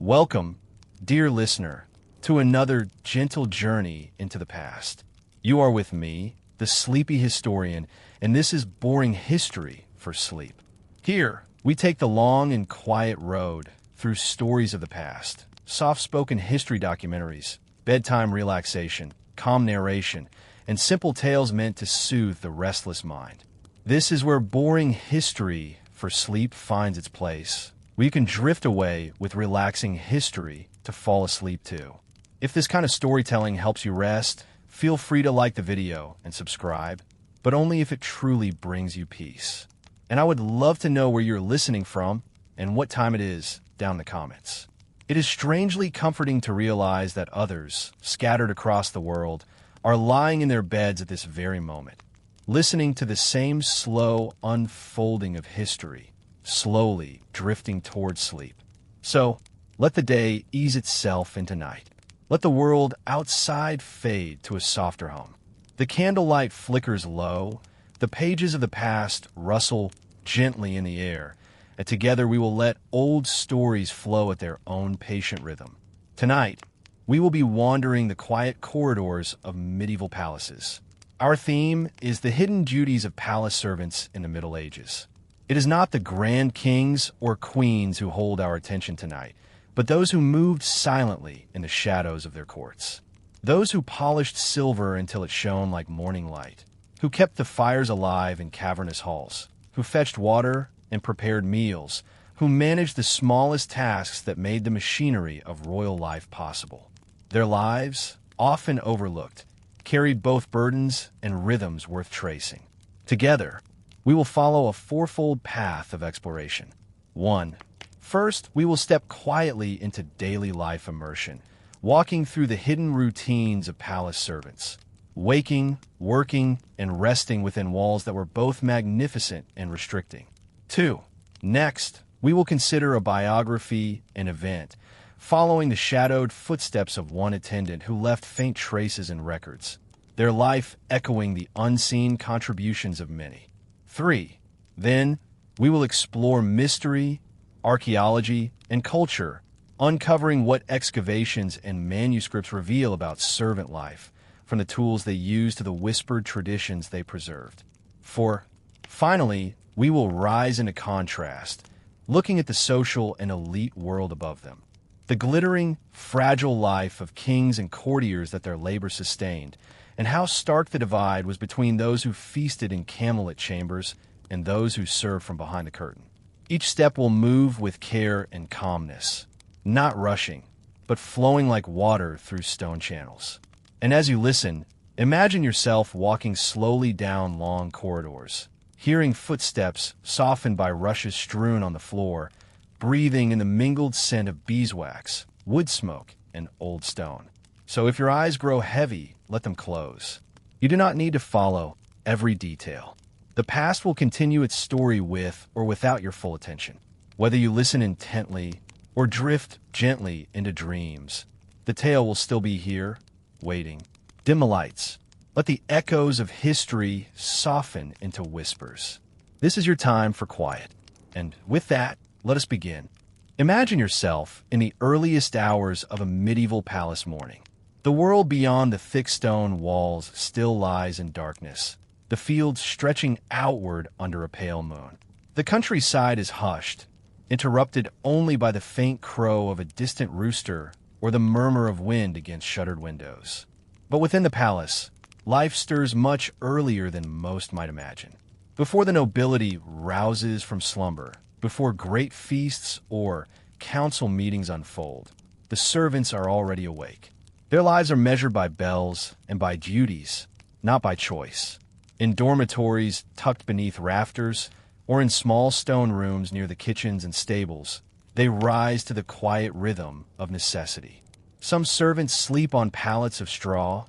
Welcome, dear listener, to another gentle journey into the past. You are with me, the sleepy historian, and this is boring history for sleep. Here, we take the long and quiet road through stories of the past, soft-spoken history documentaries, bedtime relaxation, calm narration, and simple tales meant to soothe the restless mind. This is where boring history for sleep finds its place, where you can drift away with relaxing history to fall asleep to. If this kind of storytelling helps you rest, feel free to like the video and subscribe, but only if it truly brings you peace. And I would love to know where you're listening from and what time it is down in the comments. It is strangely comforting to realize that others, scattered across the world, are lying in their beds at this very moment, listening to the same slow unfolding of history, slowly drifting towards sleep. So, let the day ease itself into night. Let the world outside fade to a softer home. The candlelight flickers low, the pages of the past rustle gently in the air, and together we will let old stories flow at their own patient rhythm. Tonight, we will be wandering the quiet corridors of medieval palaces. Our theme is the hidden duties of palace servants in the Middle Ages. It is not the grand kings or queens who hold our attention tonight, but those who moved silently in the shadows of their courts. Those who polished silver until it shone like morning light, who kept the fires alive in cavernous halls, who fetched water and prepared meals, who managed the smallest tasks that made the machinery of royal life possible. Their lives, often overlooked, carried both burdens and rhythms worth tracing. Together, we will follow a fourfold path of exploration. 1. First, we will step quietly into daily life immersion, walking through the hidden routines of palace servants, waking, working, and resting within walls that were both magnificent and restricting. 2. Next, we will consider a biography and event, following the shadowed footsteps of one attendant who left faint traces in records, their life echoing the unseen contributions of many. 3. Then, we will explore mystery, archaeology, and culture, uncovering what excavations and manuscripts reveal about servant life, from the tools they used to the whispered traditions they preserved. 4. Finally, we will rise into contrast, looking at the social and elite world above them. The glittering, fragile life of kings and courtiers that their labor sustained, and how stark the divide was between those who feasted in Camelot chambers and those who served from behind the curtain. Each step will move with care and calmness, not rushing, but flowing like water through stone channels. And as you listen, imagine yourself walking slowly down long corridors, hearing footsteps softened by rushes strewn on the floor, breathing in the mingled scent of beeswax, wood smoke, and old stone. So if your eyes grow heavy, let them close. You do not need to follow every detail. The past will continue its story with or without your full attention. Whether you listen intently or drift gently into dreams, the tale will still be here, waiting. Dim the lights. Let the echoes of history soften into whispers. This is your time for quiet. And with that, let us begin. Imagine yourself in the earliest hours of a medieval palace morning. The world beyond the thick stone walls still lies in darkness, the fields stretching outward under a pale moon. The countryside is hushed, interrupted only by the faint crow of a distant rooster or the murmur of wind against shuttered windows. But within the palace, life stirs much earlier than most might imagine. Before the nobility rouses from slumber, before great feasts or council meetings unfold, the servants are already awake. Their lives are measured by bells and by duties, not by choice. In dormitories tucked beneath rafters, or in small stone rooms near the kitchens and stables, they rise to the quiet rhythm of necessity. Some servants sleep on pallets of straw,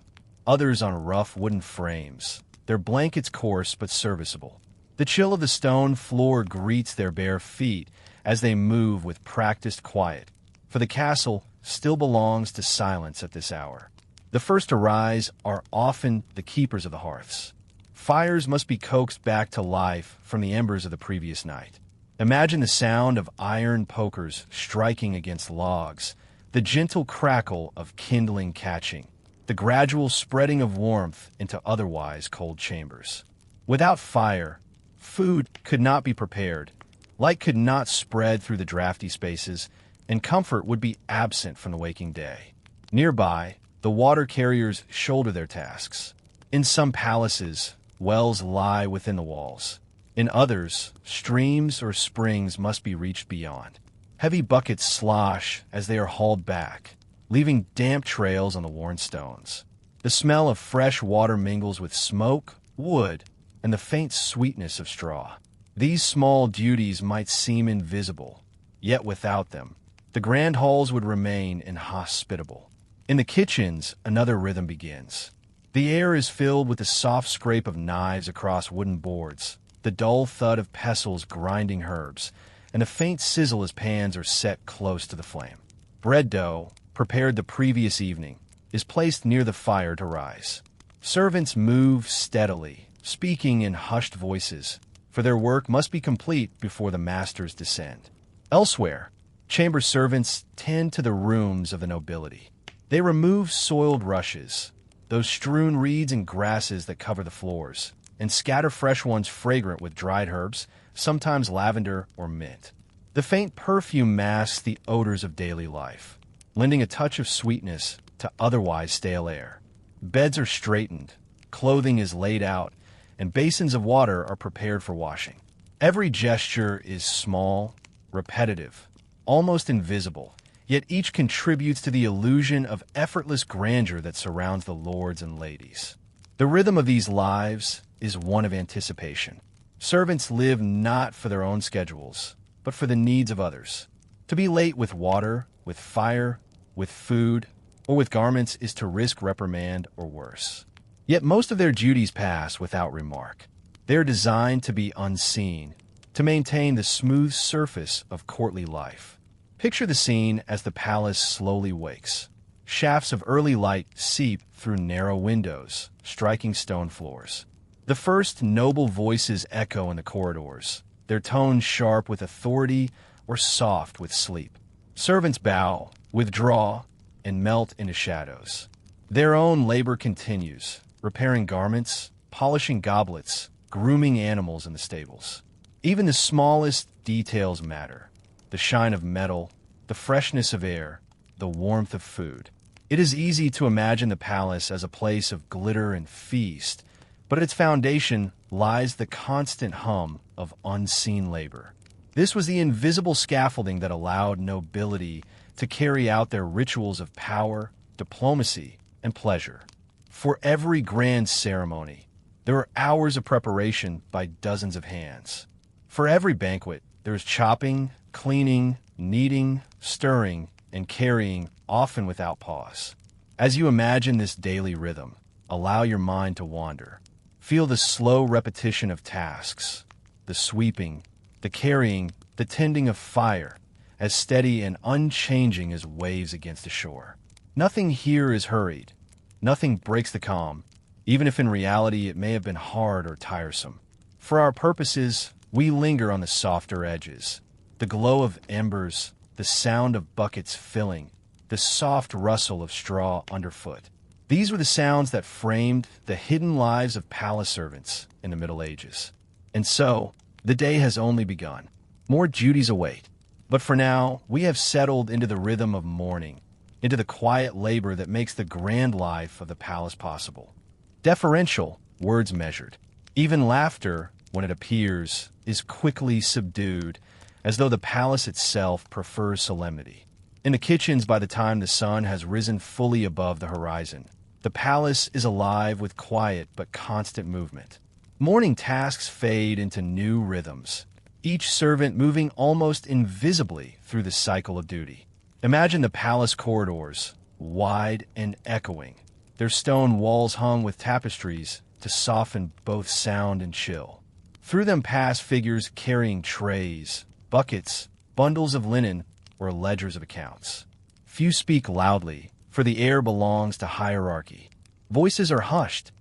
others on rough wooden frames, their blankets coarse but serviceable. The chill of the stone floor greets their bare feet as they move with practiced quiet, for the castle still belongs to silence at this hour. The first to rise are often the keepers of the hearths. Fires must be coaxed back to life from the embers of the previous night. Imagine the sound of iron pokers striking against logs, the gentle crackle of kindling catching, the gradual spreading of warmth into otherwise cold chambers. Without fire, food could not be prepared, light could not spread through the drafty spaces, and comfort would be absent from the waking day. Nearby, the water carriers shoulder their tasks. In some palaces, wells lie within the walls. In others, streams or springs must be reached beyond. Heavy buckets slosh as they are hauled back, leaving damp trails on the worn stones. The smell of fresh water mingles with smoke, wood, and the faint sweetness of straw. These small duties might seem invisible, yet without them, the grand halls would remain inhospitable. In the kitchens, another rhythm begins. The air is filled with the soft scrape of knives across wooden boards, the dull thud of pestles grinding herbs, and a faint sizzle as pans are set close to the flame. Bread dough, prepared the previous evening, is placed near the fire to rise. Servants move steadily, speaking in hushed voices, for their work must be complete before the masters descend. Elsewhere, chamber servants tend to the rooms of the nobility. They remove soiled rushes, those strewn reeds and grasses that cover the floors, and scatter fresh ones fragrant with dried herbs, sometimes lavender or mint. The faint perfume masks the odors of daily life, lending a touch of sweetness to otherwise stale air. Beds are straightened, clothing is laid out, and basins of water are prepared for washing. Every gesture is small, repetitive, almost invisible, yet each contributes to the illusion of effortless grandeur that surrounds the lords and ladies. The rhythm of these lives is one of anticipation. Servants live not for their own schedules, but for the needs of others. To be late with water, with fire, with food, or with garments is to risk reprimand or worse. Yet most of their duties pass without remark. They are designed to be unseen, to maintain the smooth surface of courtly life. Picture the scene as the palace slowly wakes. Shafts of early light seep through narrow windows, striking stone floors. The first noble voices echo in the corridors, their tones sharp with authority or soft with sleep. Servants bow, withdraw, and melt into shadows. Their own labor continues, repairing garments, polishing goblets, grooming animals in the stables. Even the smallest details matter. The shine of metal, the freshness of air, the warmth of food. It is easy to imagine the palace as a place of glitter and feast, but at its foundation lies the constant hum of unseen labor. This was the invisible scaffolding that allowed nobility to carry out their rituals of power, diplomacy, and pleasure. For every grand ceremony, there are hours of preparation by dozens of hands. For every banquet, there is chopping, cleaning, kneading, stirring, and carrying, often without pause. As you imagine this daily rhythm, allow your mind to wander. Feel the slow repetition of tasks, the sweeping, the carrying, the tending of fire, as steady and unchanging as waves against the shore. Nothing here is hurried. Nothing breaks the calm, even if in reality it may have been hard or tiresome. For our purposes, we linger on the softer edges. The glow of embers, the sound of buckets filling, the soft rustle of straw underfoot. These were the sounds that framed the hidden lives of palace servants in the Middle Ages. And so, the day has only begun. More duties await. But for now, we have settled into the rhythm of morning, into the quiet labor that makes the grand life of the palace possible. Deferential, words measured. Even laughter, when it appears, is quickly subdued, as though the palace itself prefers solemnity. In the kitchens, by the time the sun has risen fully above the horizon, the palace is alive with quiet but constant movement. Morning tasks fade into new rhythms, each servant moving almost invisibly through the cycle of duty. Imagine the palace corridors, wide and echoing, their stone walls hung with tapestries to soften both sound and chill. Through them pass figures carrying trays, buckets, bundles of linen, or ledgers of accounts. Few speak loudly, for the air belongs to hierarchy. Voices are hushed,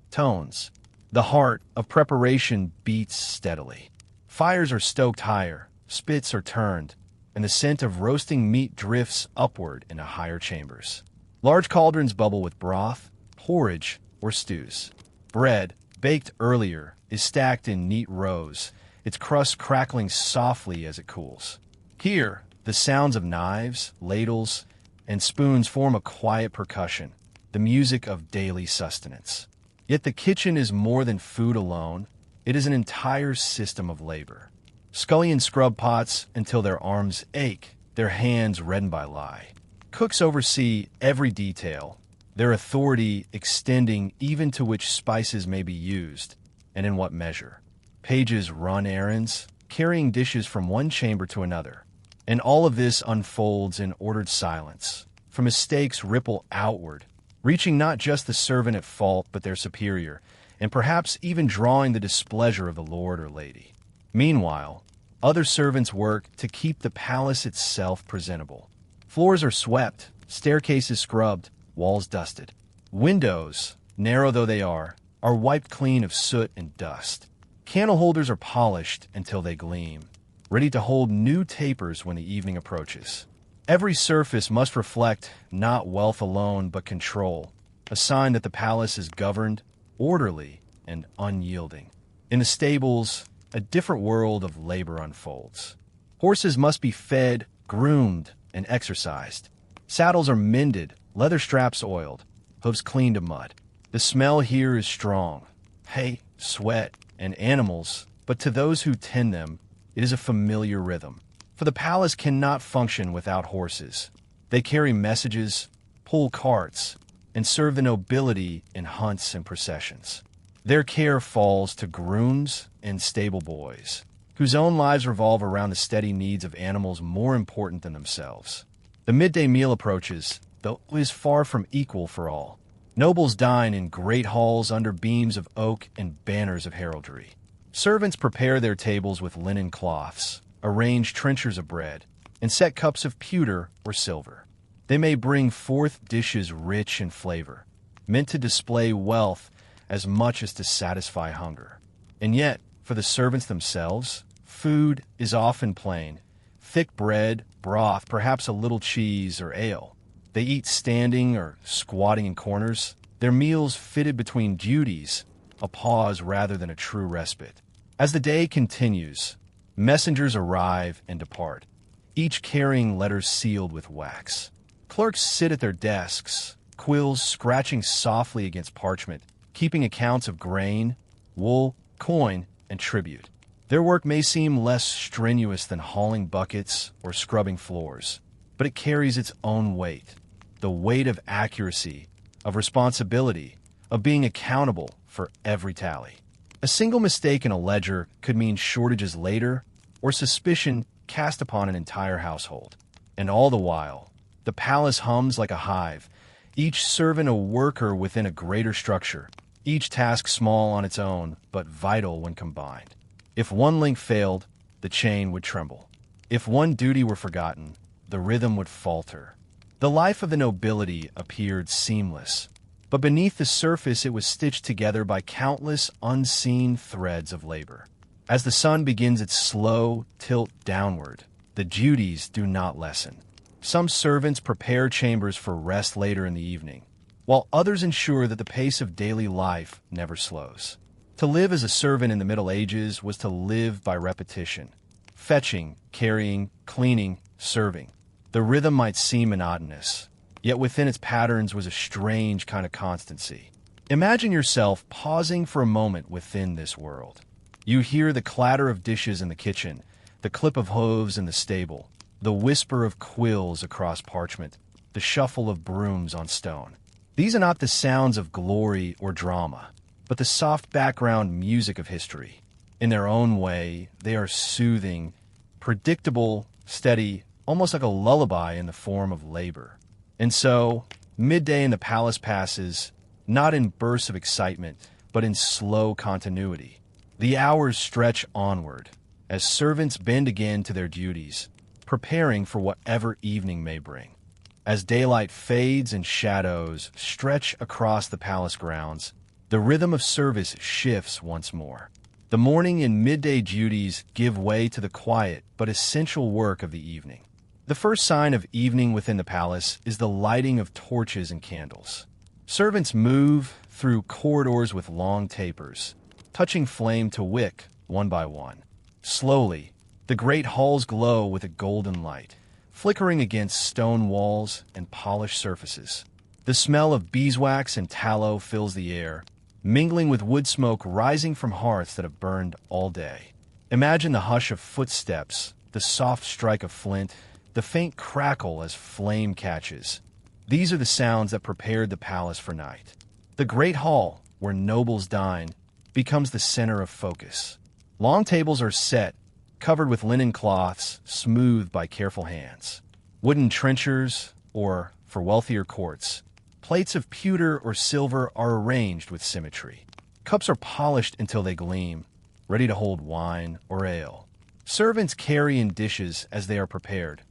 the heart of preparation beats steadily. Fires are stoked higher, spits are turned, and the scent of roasting meat drifts upward into higher chambers. Large cauldrons bubble with broth, porridge, or stews. Bread, baked earlier, is stacked in neat rows, its crust crackling softly as it cools. Here, the sounds of knives, ladles, and spoons form a quiet percussion, the music of daily sustenance. Yet the kitchen is more than food alone. It is an entire system of labor. Scullions scrub pots until their arms ache, their hands reddened by lye. Cooks oversee every detail, their authority extending even to which spices may be used and in what measure. Pages run errands, carrying dishes from one chamber to another. And all of this unfolds in ordered silence, for mistakes ripple outward, reaching not just the servant at fault but their superior, and perhaps even drawing the displeasure of the lord or lady. Meanwhile, other servants work to keep the palace itself presentable. Floors are swept, staircases scrubbed, walls dusted. Windows, narrow though they are wiped clean of soot and dust. Candle holders are polished until they gleam, ready to hold new tapers when the evening approaches. Every surface must reflect not wealth alone but control, a sign that the palace is governed, orderly, and unyielding. In the stables, a different world of labor unfolds. Horses must be fed, groomed, and exercised. Saddles are mended, leather straps oiled, hooves cleaned of mud. The smell here is strong. Hay, sweat, and animals, but to those who tend them, it is a familiar rhythm. For the palace cannot function without horses. They carry messages, pull carts, and serve the nobility in hunts and processions. Their care falls to grooms and stable boys, whose own lives revolve around the steady needs of animals more important than themselves. The midday meal approaches, though it is far from equal for all. Nobles dine in great halls under beams of oak and banners of heraldry. Servants prepare their tables with linen cloths, arrange trenchers of bread, and set cups of pewter or silver. They may bring forth dishes rich in flavor, meant to display wealth as much as to satisfy hunger. And yet, for the servants themselves, food is often plain. Thick bread, broth, perhaps a little cheese or ale. They eat standing or squatting in corners, their meals fitted between duties, a pause rather than a true respite. As the day continues, messengers arrive and depart, each carrying letters sealed with wax. Clerks sit at their desks, quills scratching softly against parchment, keeping accounts of grain, wool, coin, and tribute. Their work may seem less strenuous than hauling buckets or scrubbing floors, but it carries its own weight, the weight of accuracy, of responsibility, of being accountable for every tally. A single mistake in a ledger could mean shortages later or suspicion cast upon an entire household. And all the while, the palace hums like a hive, each servant a worker within a greater structure, each task small on its own, but vital when combined. If one link failed, the chain would tremble. If one duty were forgotten, the rhythm would falter. The life of the nobility appeared seamless, but beneath the surface it was stitched together by countless unseen threads of labor. As the sun begins its slow tilt downward, the duties do not lessen. Some servants prepare chambers for rest later in the evening, while others ensure that the pace of daily life never slows. To live as a servant in the Middle Ages was to live by repetition, fetching, carrying, cleaning, serving. The rhythm might seem monotonous, yet within its patterns was a strange kind of constancy. Imagine yourself pausing for a moment within this world. You hear the clatter of dishes in the kitchen, the clip of hooves in the stable, the whisper of quills across parchment, the shuffle of brooms on stone. These are not the sounds of glory or drama, but the soft background music of history. In their own way, they are soothing, predictable, steady, almost like a lullaby in the form of labor. And so, midday in the palace passes, not in bursts of excitement, but in slow continuity. The hours stretch onward, as servants bend again to their duties, preparing for whatever evening may bring. As daylight fades and shadows stretch across the palace grounds, the rhythm of service shifts once more. The morning and midday duties give way to the quiet but essential work of the evening. The first sign of evening within the palace is the lighting of torches and candles. Servants move through corridors with long tapers, touching flame to wick one by one. Slowly, the great halls glow with a golden light, flickering against stone walls and polished surfaces. The smell of beeswax and tallow fills the air, mingling with wood smoke rising from hearths that have burned all day. Imagine the hush of footsteps, the soft strike of flint, the faint crackle as flame catches. These are the sounds that prepared the palace for night. The great hall, where nobles dine, becomes the center of focus. Long tables are set, covered with linen cloths, smoothed by careful hands. Wooden trenchers, or, for wealthier courts, plates of pewter or silver are arranged with symmetry. Cups are polished until they gleam, ready to hold wine or ale. Servants carry in dishes as they are prepared.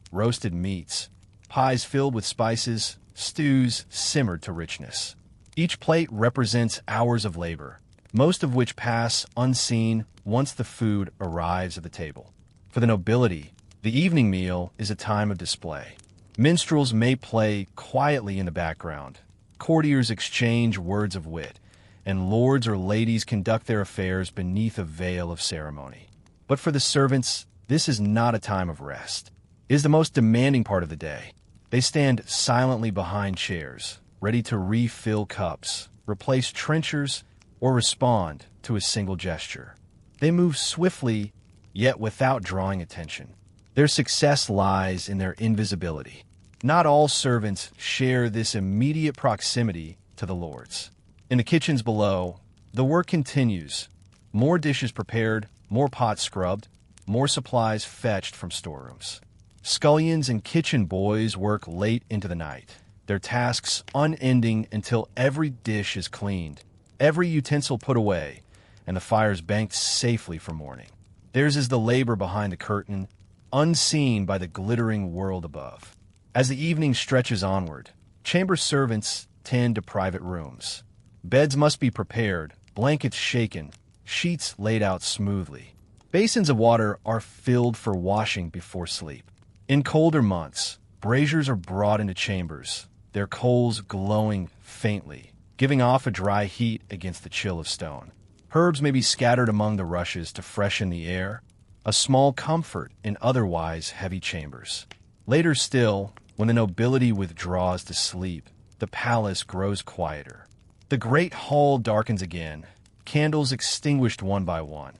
Roasted meats, pies filled with spices, stews simmered to richness. Each plate represents hours of labor, most of which pass unseen once the food arrives at the table. For the nobility, the evening meal is a time of display. Minstrels may play quietly in the background, courtiers exchange words of wit, and lords or ladies conduct their affairs beneath a veil of ceremony. But for the servants, this is not a time of rest. It is the most demanding part of the day. They stand silently behind chairs, ready to refill cups, replace trenchers, or respond to a single gesture. They move swiftly, yet without drawing attention. Their success lies in their invisibility. Not all servants share this immediate proximity to the lords. In the kitchens below, the work continues. More dishes prepared, more pots scrubbed, more supplies fetched from storerooms. Scullions and kitchen boys work late into the night, their tasks unending until every dish is cleaned, every utensil put away, and the fires banked safely for morning. Theirs is the labor behind the curtain, unseen by the glittering world above. As the evening stretches onward, chamber servants tend to private rooms. Beds must be prepared, blankets shaken, sheets laid out smoothly. Basins of water are filled for washing before sleep. In colder months, braziers are brought into chambers, their coals glowing faintly, giving off a dry heat against the chill of stone. Herbs may be scattered among the rushes to freshen the air, a small comfort in otherwise heavy chambers. Later still, when the nobility withdraws to sleep, the palace grows quieter. The great hall darkens again, candles extinguished one by one,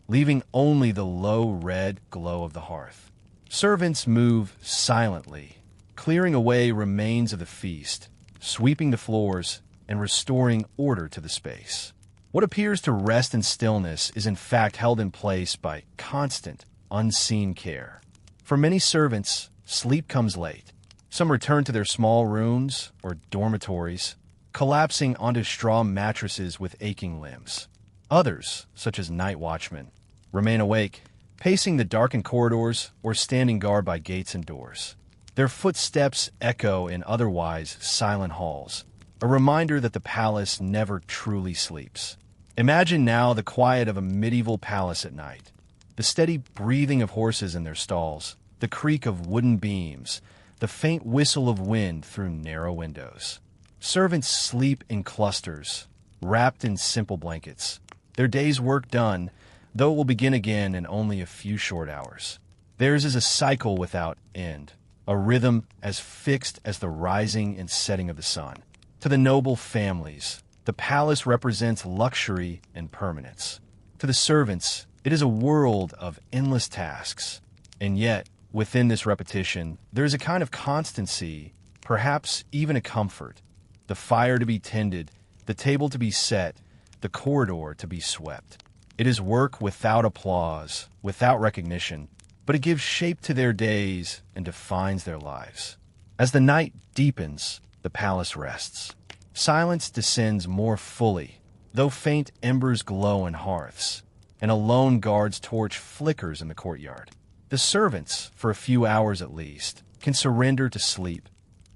leaving only the low red glow of the hearth. Servants move silently, clearing away remains of the feast, sweeping the floors, and restoring order to the space. What appears to rest in stillness is in fact held in place by constant, unseen care. For many servants, sleep comes late. Some return to their small rooms or dormitories, collapsing onto straw mattresses with aching limbs. Others, such as night watchmen, remain awake, pacing the darkened corridors or standing guard by gates and doors. Their footsteps echo in otherwise silent halls, a reminder that the palace never truly sleeps. Imagine now the quiet of a medieval palace at night, the steady breathing of horses in their stalls, the creak of wooden beams, the faint whistle of wind through narrow windows. Servants sleep in clusters, wrapped in simple blankets. Their day's work done, though it will begin again in only a few short hours. Theirs is a cycle without end, a rhythm as fixed as the rising and setting of the sun. To the noble families, the palace represents luxury and permanence. To the servants, it is a world of endless tasks. And yet, within this repetition, there is a kind of constancy, perhaps even a comfort. The fire to be tended, the table to be set, the corridor to be swept. It is work without applause, without recognition, but it gives shape to their days and defines their lives. As the night deepens, the palace rests. Silence descends more fully, though faint embers glow in hearths, and a lone guard's torch flickers in the courtyard. The servants, for a few hours at least, can surrender to sleep,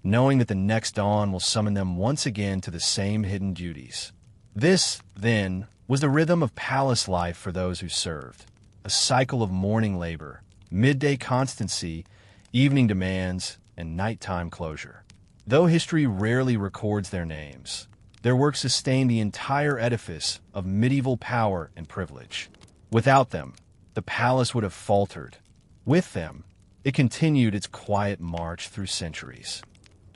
knowing that the next dawn will summon them once again to the same hidden duties. This, then, was the rhythm of palace life for those who served. A cycle of morning labor, midday constancy, evening demands, and nighttime closure. Though history rarely records their names, their work sustained the entire edifice of medieval power and privilege. Without them, the palace would have faltered. With them, it continued its quiet march through centuries.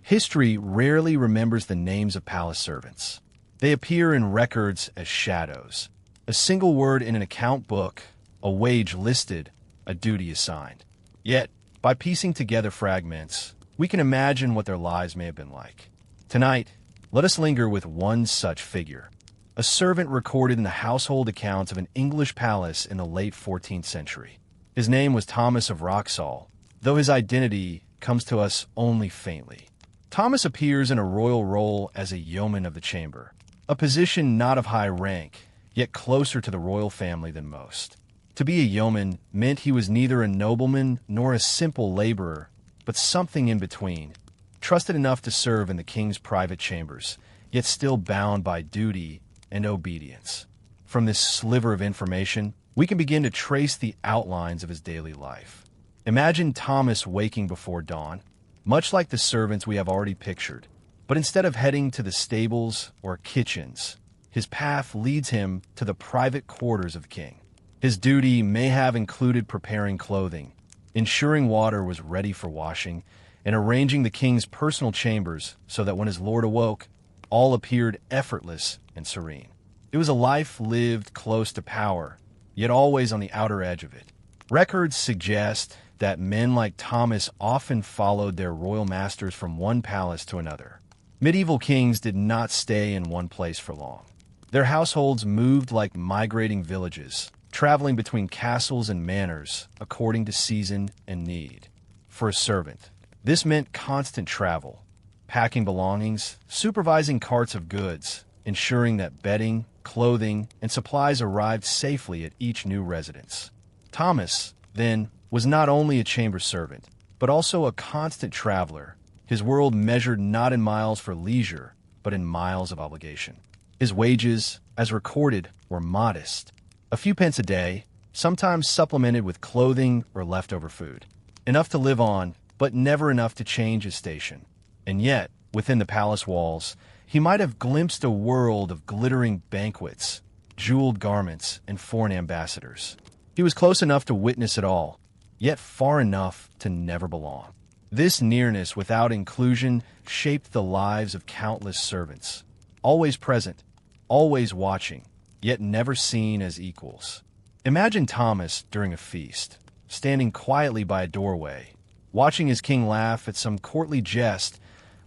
History rarely remembers the names of palace servants. They appear in records as shadows. A single word in an account book, a wage listed, a duty assigned. Yet, by piecing together fragments, we can imagine what their lives may have been like. Tonight, let us linger with one such figure, a servant recorded in the household accounts of an English palace in the late 14th century. His name was Thomas of Wroxall, though his identity comes to us only faintly. Thomas appears in a royal role as a yeoman of the chamber, a position not of high rank, yet closer to the royal family than most. To be a yeoman meant he was neither a nobleman nor a simple laborer, but something in between, trusted enough to serve in the king's private chambers, yet still bound by duty and obedience. From this sliver of information, we can begin to trace the outlines of his daily life. Imagine Thomas waking before dawn, much like the servants we have already pictured, but instead of heading to the stables or kitchens, his path leads him to the private quarters of the king. His duty may have included preparing clothing, ensuring water was ready for washing, and arranging the king's personal chambers so that when his lord awoke, all appeared effortless and serene. It was a life lived close to power, yet always on the outer edge of it. Records suggest that men like Thomas often followed their royal masters from one palace to another. Medieval kings did not stay in one place for long. Their households moved like migrating villages, traveling between castles and manors according to season and need. For a servant, this meant constant travel, packing belongings, supervising carts of goods, ensuring that bedding, clothing, and supplies arrived safely at each new residence. Thomas, then, was not only a chamber servant, but also a constant traveler. His world measured not in miles for leisure, but in miles of obligation. His wages, as recorded, were modest. A few pence a day, sometimes supplemented with clothing or leftover food. Enough to live on, but never enough to change his station. And yet, within the palace walls, he might have glimpsed a world of glittering banquets, jeweled garments, and foreign ambassadors. He was close enough to witness it all, yet far enough to never belong. This nearness without inclusion shaped the lives of countless servants, always present, always watching, yet never seen as equals. Imagine Thomas during a feast, standing quietly by a doorway, watching his king laugh at some courtly jest,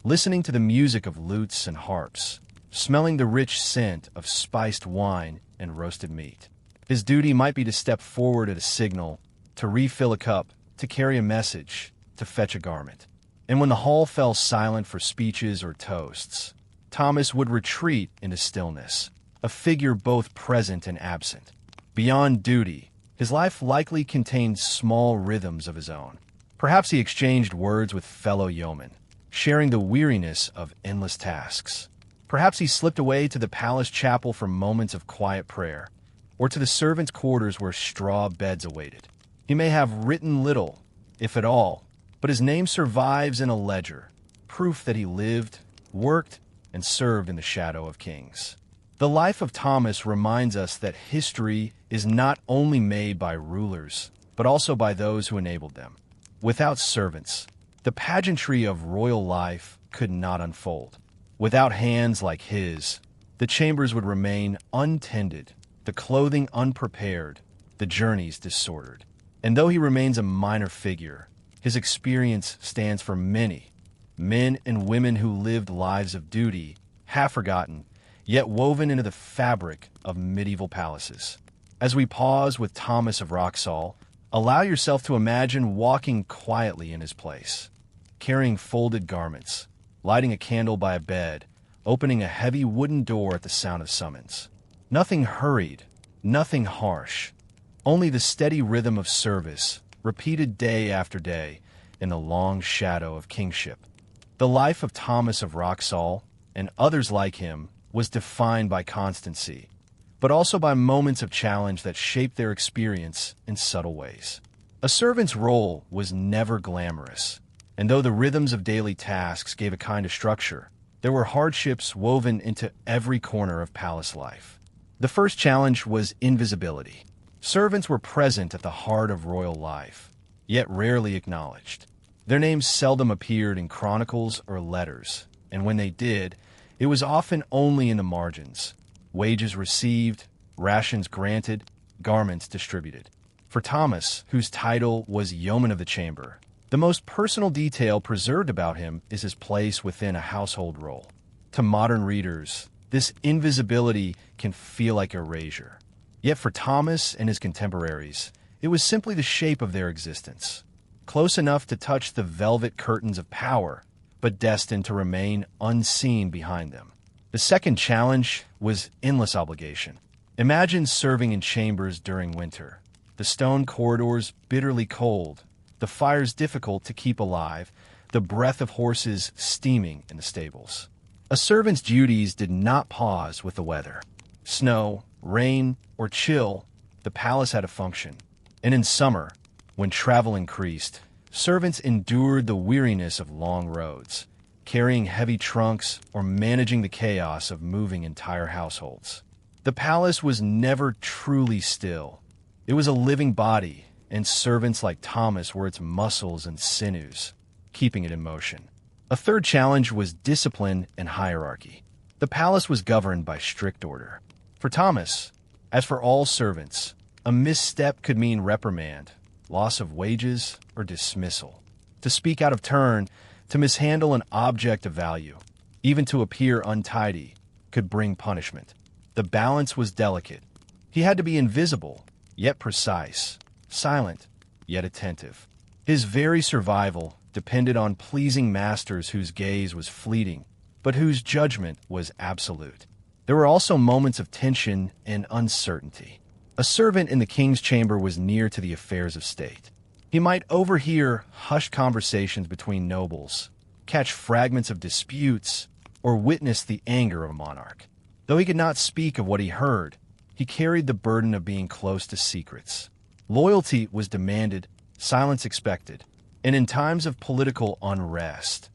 listening to the music of lutes and harps, smelling the rich scent of spiced wine and roasted meat. His duty might be to step forward at a signal, to refill a cup, to carry a message, to fetch a garment. And when the hall fell silent for speeches or toasts, Thomas would retreat into stillness, a figure both present and absent. Beyond duty, his life likely contained small rhythms of his own. Perhaps he exchanged words with fellow yeomen, sharing the weariness of endless tasks. Perhaps he slipped away to the palace chapel for moments of quiet prayer, or to the servants' quarters where straw beds awaited. He may have written little, if at all, but his name survives in a ledger, proof that he lived, worked, and served in the shadow of kings. The life of Thomas reminds us that history is not only made by rulers, but also by those who enabled them. Without servants, the pageantry of royal life could not unfold. Without hands like his, the chambers would remain untended, the clothing unprepared, the journeys disordered. And though he remains a minor figure, his experience stands for many, men and women who lived lives of duty, half forgotten, yet woven into the fabric of medieval palaces. As we pause with Thomas of Wroxall, allow yourself to imagine walking quietly in his place, carrying folded garments, lighting a candle by a bed, opening a heavy wooden door at the sound of summons. Nothing hurried, nothing harsh, only the steady rhythm of service, repeated day after day in the long shadow of kingship. The life of Thomas of Wroxall, and others like him, was defined by constancy. but also by moments of challenge that shaped their experience in subtle ways. A servant's role was never glamorous, and though the rhythms of daily tasks gave a kind of structure, there were hardships woven into every corner of palace life. The first challenge was invisibility. Servants were present at the heart of royal life, yet rarely acknowledged. Their names seldom appeared in chronicles or letters, and when they did, it was often only in the margins. Wages received, rations granted, garments distributed. For Thomas, whose title was Yeoman of the Chamber, the most personal detail preserved about him is his place within a household role. To modern readers, this invisibility can feel like erasure. Yet for Thomas and his contemporaries, it was simply the shape of their existence, close enough to touch the velvet curtains of power, but destined to remain unseen behind them. The second challenge was endless obligation. Imagine serving in chambers during winter. The stone corridors bitterly cold, the fires difficult to keep alive, the breath of horses steaming in the stables. A servant's duties did not pause with the weather. Snow, rain, or chill, the palace had a function. And in summer, when travel increased, servants endured the weariness of long roads, carrying heavy trunks or managing the chaos of moving entire households. The palace was never truly still. It was a living body, and servants like Thomas were its muscles and sinews, keeping it in motion. A third challenge was discipline and hierarchy. The palace was governed by strict order. For Thomas, as for all servants, a misstep could mean reprimand, loss of wages, or dismissal. To speak out of turn, to mishandle an object of value, even to appear untidy, could bring punishment. The balance was delicate. He had to be invisible, yet precise, silent, yet attentive. His very survival depended on pleasing masters whose gaze was fleeting, but whose judgment was absolute. There were also moments of tension and uncertainty. A servant in the king's chamber was near to the affairs of state. He might overhear hushed conversations between nobles, catch fragments of disputes, or witness the anger of a monarch. Though he could not speak of what he heard, he carried the burden of being close to secrets. Loyalty was demanded, silence expected, and in times of political unrest,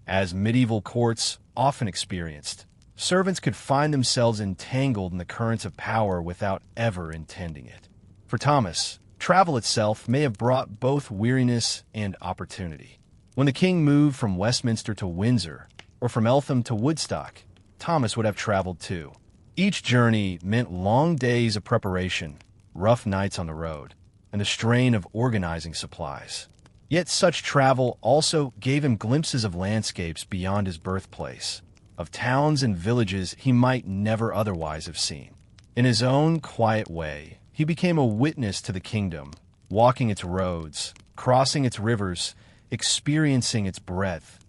as medieval courts often experienced, servants could find themselves entangled in the currents of power without ever intending it. For Thomas, travel itself may have brought both weariness and opportunity. When the king moved from Westminster to Windsor, or from Eltham to Woodstock, Thomas would have traveled too. Each journey meant long days of preparation, rough nights on the road, and the strain of organizing supplies. Yet such travel also gave him glimpses of landscapes beyond his birthplace, of towns and villages he might never otherwise have seen. In his own quiet way, he became a witness to the kingdom, walking its roads, crossing its rivers, experiencing its breadth,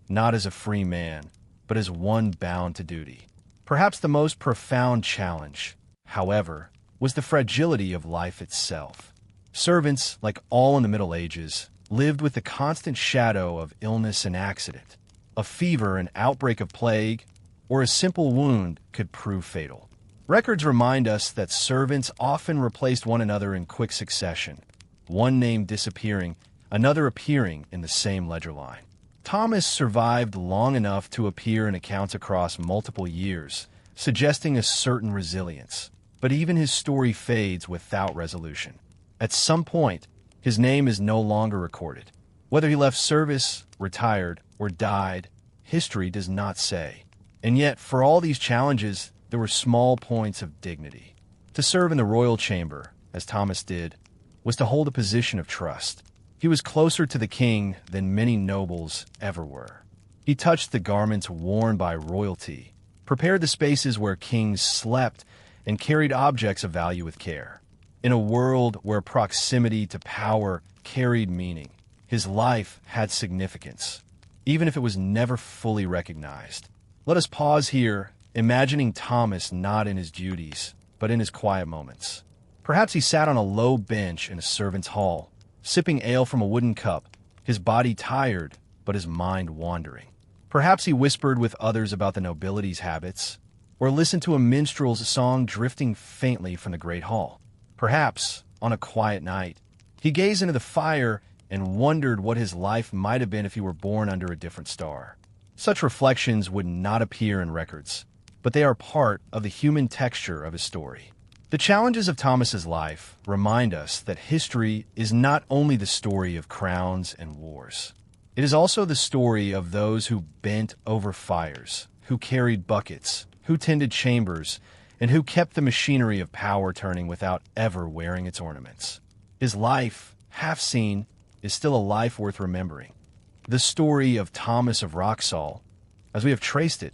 not as a free man, but as one bound to duty. Perhaps the most profound challenge, however, was the fragility of life itself. Servants, like all in the Middle Ages, lived with the constant shadow of illness and accident. A fever, an outbreak of plague, or a simple wound could prove fatal. Records remind us that servants often replaced one another in quick succession, one name disappearing, another appearing in the same ledger line. Thomas survived long enough to appear in accounts across multiple years, suggesting a certain resilience. But even his story fades without resolution. At some point, his name is no longer recorded. Whether he left service, retired, or died, history does not say. And yet, for all these challenges, there were small points of dignity. To serve in the royal chamber, as Thomas did, was to hold a position of trust. He was closer to the king than many nobles ever were. He touched the garments worn by royalty, prepared the spaces where kings slept, and carried objects of value with care. In a world where proximity to power carried meaning, his life had significance, even if it was never fully recognized. Let us pause here, imagining Thomas not in his duties, but in his quiet moments. Perhaps he sat on a low bench in a servant's hall, sipping ale from a wooden cup, his body tired, but his mind wandering. Perhaps he whispered with others about the nobility's habits, or listen to a minstrel's song drifting faintly from the great hall. Perhaps, on a quiet night, he gazed into the fire and wondered what his life might have been if he were born under a different star. Such reflections would not appear in records, but they are part of the human texture of his story. The challenges of Thomas's life remind us that history is not only the story of crowns and wars. It is also the story of those who bent over fires, who carried buckets, who tended chambers, and who kept the machinery of power turning without ever wearing its ornaments. His life, half seen, is still a life worth remembering. The story of Thomas of Wroxall, as we have traced it,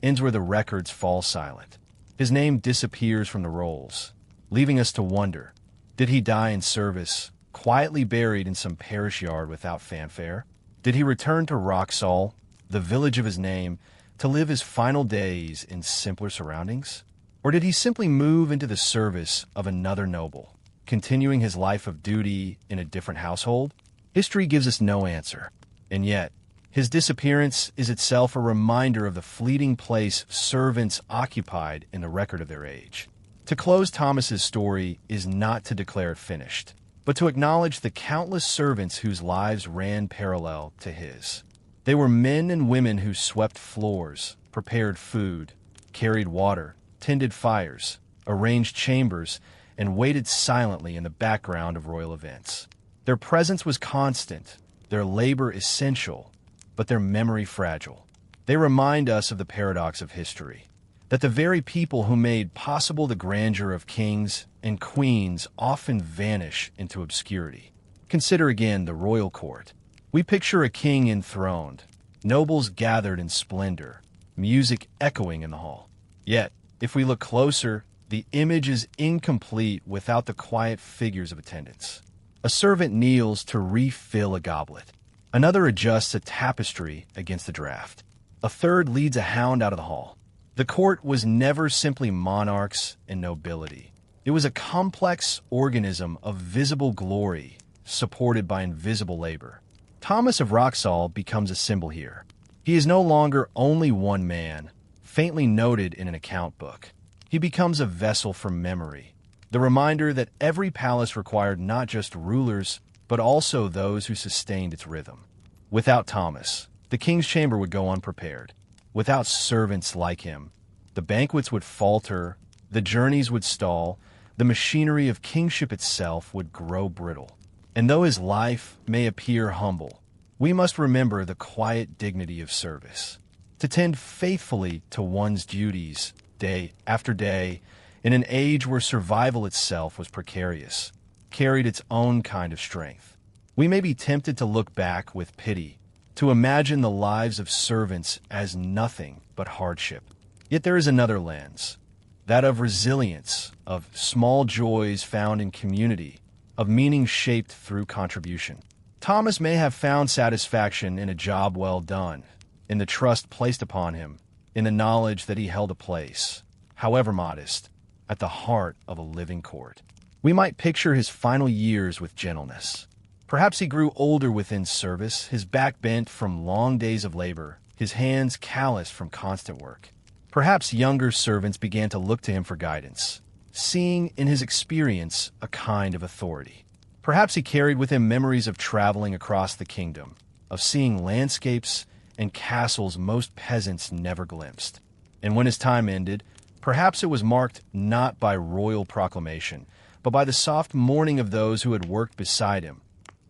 ends where the records fall silent. His name disappears from the rolls, leaving us to wonder, did he die in service, quietly buried in some parish yard without fanfare? Did he return to Wroxall, the village of his name, to live his final days in simpler surroundings? Or did he simply move into the service of another noble, continuing his life of duty in a different household? History gives us no answer, and yet, his disappearance is itself a reminder of the fleeting place servants occupied in the record of their age. To close Thomas's story is not to declare it finished, but to acknowledge the countless servants whose lives ran parallel to his. They were men and women who swept floors, prepared food, carried water, tended fires, arranged chambers, and waited silently in the background of royal events. Their presence was constant, their labor essential, but their memory fragile. They remind us of the paradox of history, that the very people who made possible the grandeur of kings and queens often vanish into obscurity. Consider again the royal court. We picture a king enthroned, nobles gathered in splendor, music echoing in the hall. Yet, if we look closer, the image is incomplete without the quiet figures of attendants. A servant kneels to refill a goblet. Another adjusts a tapestry against the draft. A third leads a hound out of the hall. The court was never simply monarchs and nobility. It was a complex organism of visible glory, supported by invisible labor. Thomas of Wroxall becomes a symbol here. He is no longer only one man, faintly noted in an account book. He becomes a vessel for memory, the reminder that every palace required not just rulers, but also those who sustained its rhythm. Without Thomas, the king's chamber would go unprepared. Without servants like him, the banquets would falter, the journeys would stall, the machinery of kingship itself would grow brittle. And though his life may appear humble, we must remember the quiet dignity of service. To tend faithfully to one's duties, day after day, in an age where survival itself was precarious, carried its own kind of strength. We may be tempted to look back with pity, to imagine the lives of servants as nothing but hardship. Yet there is another lens, that of resilience, of small joys found in community, of meaning shaped through contribution. Thomas may have found satisfaction in a job well done, in the trust placed upon him, in the knowledge that he held a place, however modest, at the heart of a living court. We might picture his final years with gentleness. Perhaps he grew older within service, his back bent from long days of labor, his hands calloused from constant work. Perhaps younger servants began to look to him for guidance, seeing in his experience a kind of authority. Perhaps he carried with him memories of traveling across the kingdom, of seeing landscapes and castles most peasants never glimpsed. And when his time ended, perhaps it was marked not by royal proclamation, but by the soft mourning of those who had worked beside him,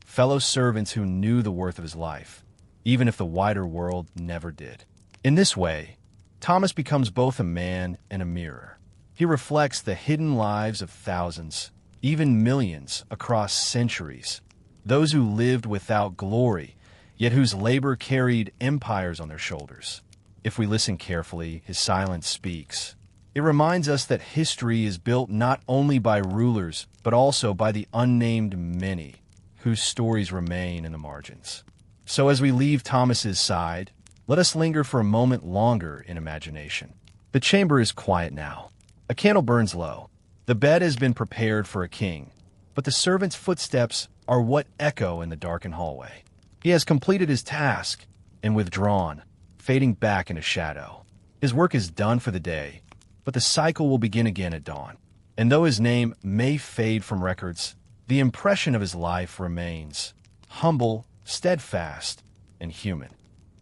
fellow servants who knew the worth of his life, even if the wider world never did. In this way, Thomas becomes both a man and a mirror. He reflects the hidden lives of thousands, even millions, across centuries, those who lived without glory, yet whose labor carried empires on their shoulders. If we listen carefully, his silence speaks. It reminds us that history is built not only by rulers, but also by the unnamed many, whose stories remain in the margins. So as we leave Thomas's side, let us linger for a moment longer in imagination. The chamber is quiet now. A candle burns low. The bed has been prepared for a king, but the servant's footsteps are what echo in the darkened hallway. He has completed his task and withdrawn, fading back into shadow. His work is done for the day, but the cycle will begin again at dawn. And though his name may fade from records, the impression of his life remains humble, steadfast, and human.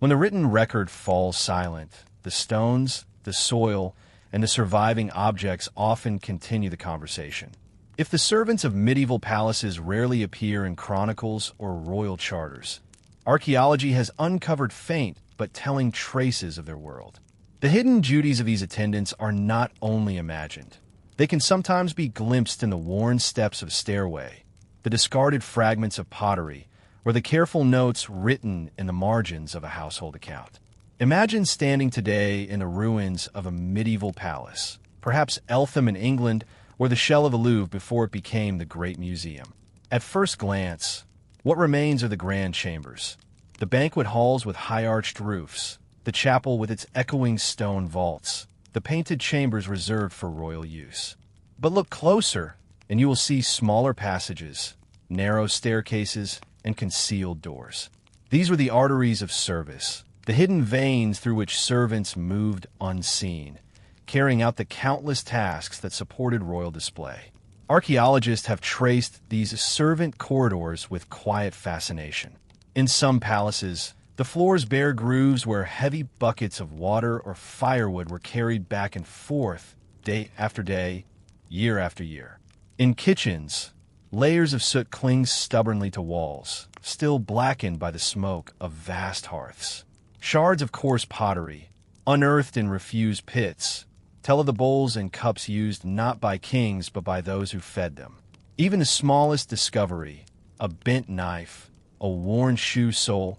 When the written record falls silent, the stones, the soil, and the surviving objects often continue the conversation. If the servants of medieval palaces rarely appear in chronicles or royal charters, archaeology has uncovered faint but telling traces of their world. The hidden duties of these attendants are not only imagined. They can sometimes be glimpsed in the worn steps of a stairway, the discarded fragments of pottery, or the careful notes written in the margins of a household account. Imagine standing today in the ruins of a medieval palace, perhaps Eltham in England or the shell of the Louvre before it became the Great Museum. At first glance, what remains are the grand chambers, the banquet halls with high-arched roofs, the chapel with its echoing stone vaults, the painted chambers reserved for royal use. But look closer, and you will see smaller passages, narrow staircases, and concealed doors. These were the arteries of service, the hidden veins through which servants moved unseen, carrying out the countless tasks that supported royal display. Archaeologists have traced these servant corridors with quiet fascination. In some palaces, the floors bear grooves where heavy buckets of water or firewood were carried back and forth day after day, year after year. In kitchens, layers of soot cling stubbornly to walls, still blackened by the smoke of vast hearths. Shards of coarse pottery, unearthed in refused pits, tell of the bowls and cups used not by kings but by those who fed them. Even the smallest discovery, a bent knife, a worn shoe sole,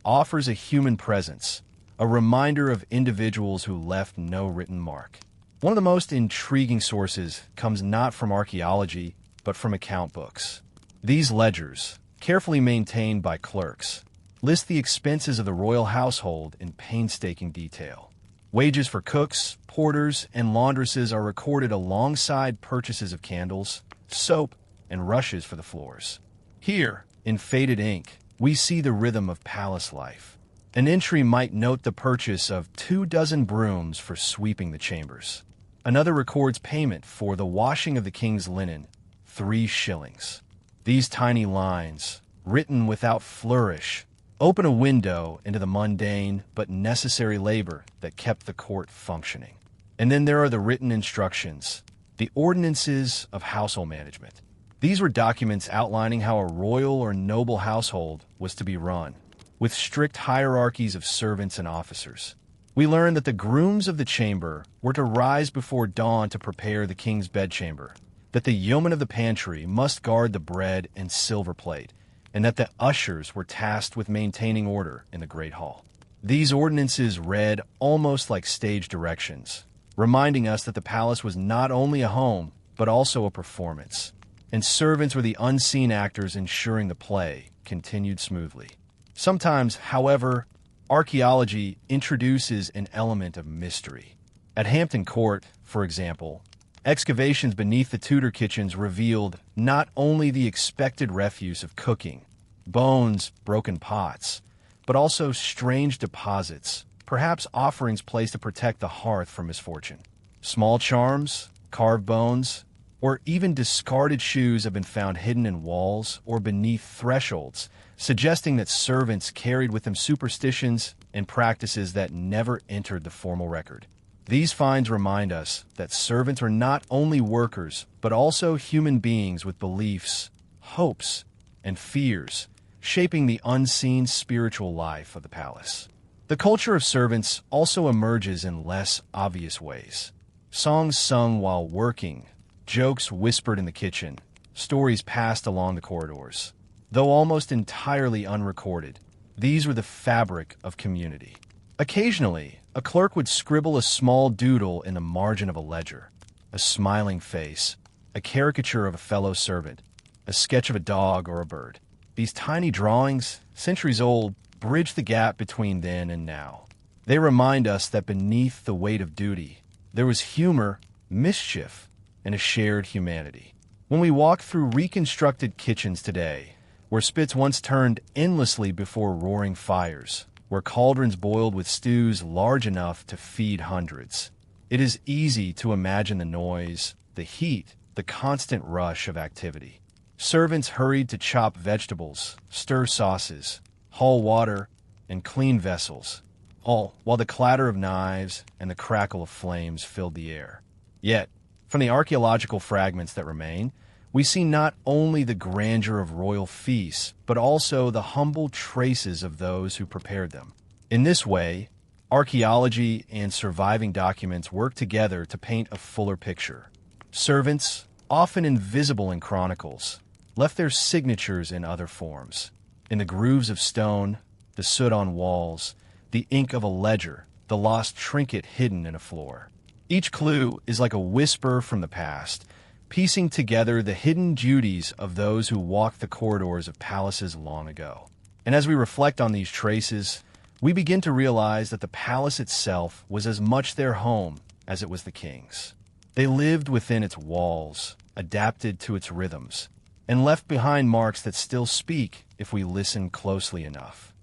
offers a human presence, a reminder of individuals who left no written mark. One of the most intriguing sources comes not from archaeology, but from account books. These ledgers, carefully maintained by clerks, list the expenses of the royal household in painstaking detail. Wages for cooks, porters, and laundresses are recorded alongside purchases of candles, soap, and rushes for the floors. Here, in faded ink, we see the rhythm of palace life. An entry might note the purchase of 24 brooms for sweeping the chambers. Another records payment for the washing of the king's linen, 3 shillings. These tiny lines, written without flourish, open a window into the mundane but necessary labor that kept the court functioning. And then there are the written instructions, the ordinances of household management. These were documents outlining how a royal or noble household was to be run, with strict hierarchies of servants and officers. We learn that the grooms of the chamber were to rise before dawn to prepare the king's bedchamber, that the yeomen of the pantry must guard the bread and silver plate, and that the ushers were tasked with maintaining order in the great hall. These ordinances read almost like stage directions, reminding us that the palace was not only a home, but also a performance, and servants were the unseen actors ensuring the play continued smoothly. Sometimes, however, archaeology introduces an element of mystery. At Hampton Court, for example, excavations beneath the Tudor kitchens revealed not only the expected refuse of cooking, bones, broken pots, but also strange deposits, perhaps offerings placed to protect the hearth from misfortune. Small charms, carved bones, or even discarded shoes have been found hidden in walls or beneath thresholds, suggesting that servants carried with them superstitions and practices that never entered the formal record. These finds remind us that servants are not only workers, but also human beings with beliefs, hopes, and fears, shaping the unseen spiritual life of the palace. The culture of servants also emerges in less obvious ways. Songs sung while working, jokes whispered in the kitchen, stories passed along the corridors. Though almost entirely unrecorded, these were the fabric of community. Occasionally, a clerk would scribble a small doodle in the margin of a ledger, a smiling face, a caricature of a fellow servant, a sketch of a dog or a bird. These tiny drawings, centuries old, bridge the gap between then and now. They remind us that beneath the weight of duty, there was humor, mischief, and a shared humanity. When we walk through reconstructed kitchens today, where spits once turned endlessly before roaring fires, where cauldrons boiled with stews large enough to feed hundreds, It is easy to imagine the noise, the heat, the constant rush of activity. Servants hurried to chop vegetables, stir sauces, haul water, and clean vessels, all while the clatter of knives and the crackle of flames filled the air. Yet, from the archaeological fragments that remain, we see not only the grandeur of royal feasts, but also the humble traces of those who prepared them. In this way, archaeology and surviving documents work together to paint a fuller picture. Servants, often invisible in chronicles, left their signatures in other forms. In the grooves of stone, the soot on walls, the ink of a ledger, the lost trinket hidden in a floor. Each clue is like a whisper from the past, piecing together the hidden duties of those who walked the corridors of palaces long ago. And as we reflect on these traces, we begin to realize that the palace itself was as much their home as it was the king's. They lived within its walls, adapted to its rhythms, and left behind marks that still speak if we listen closely enough.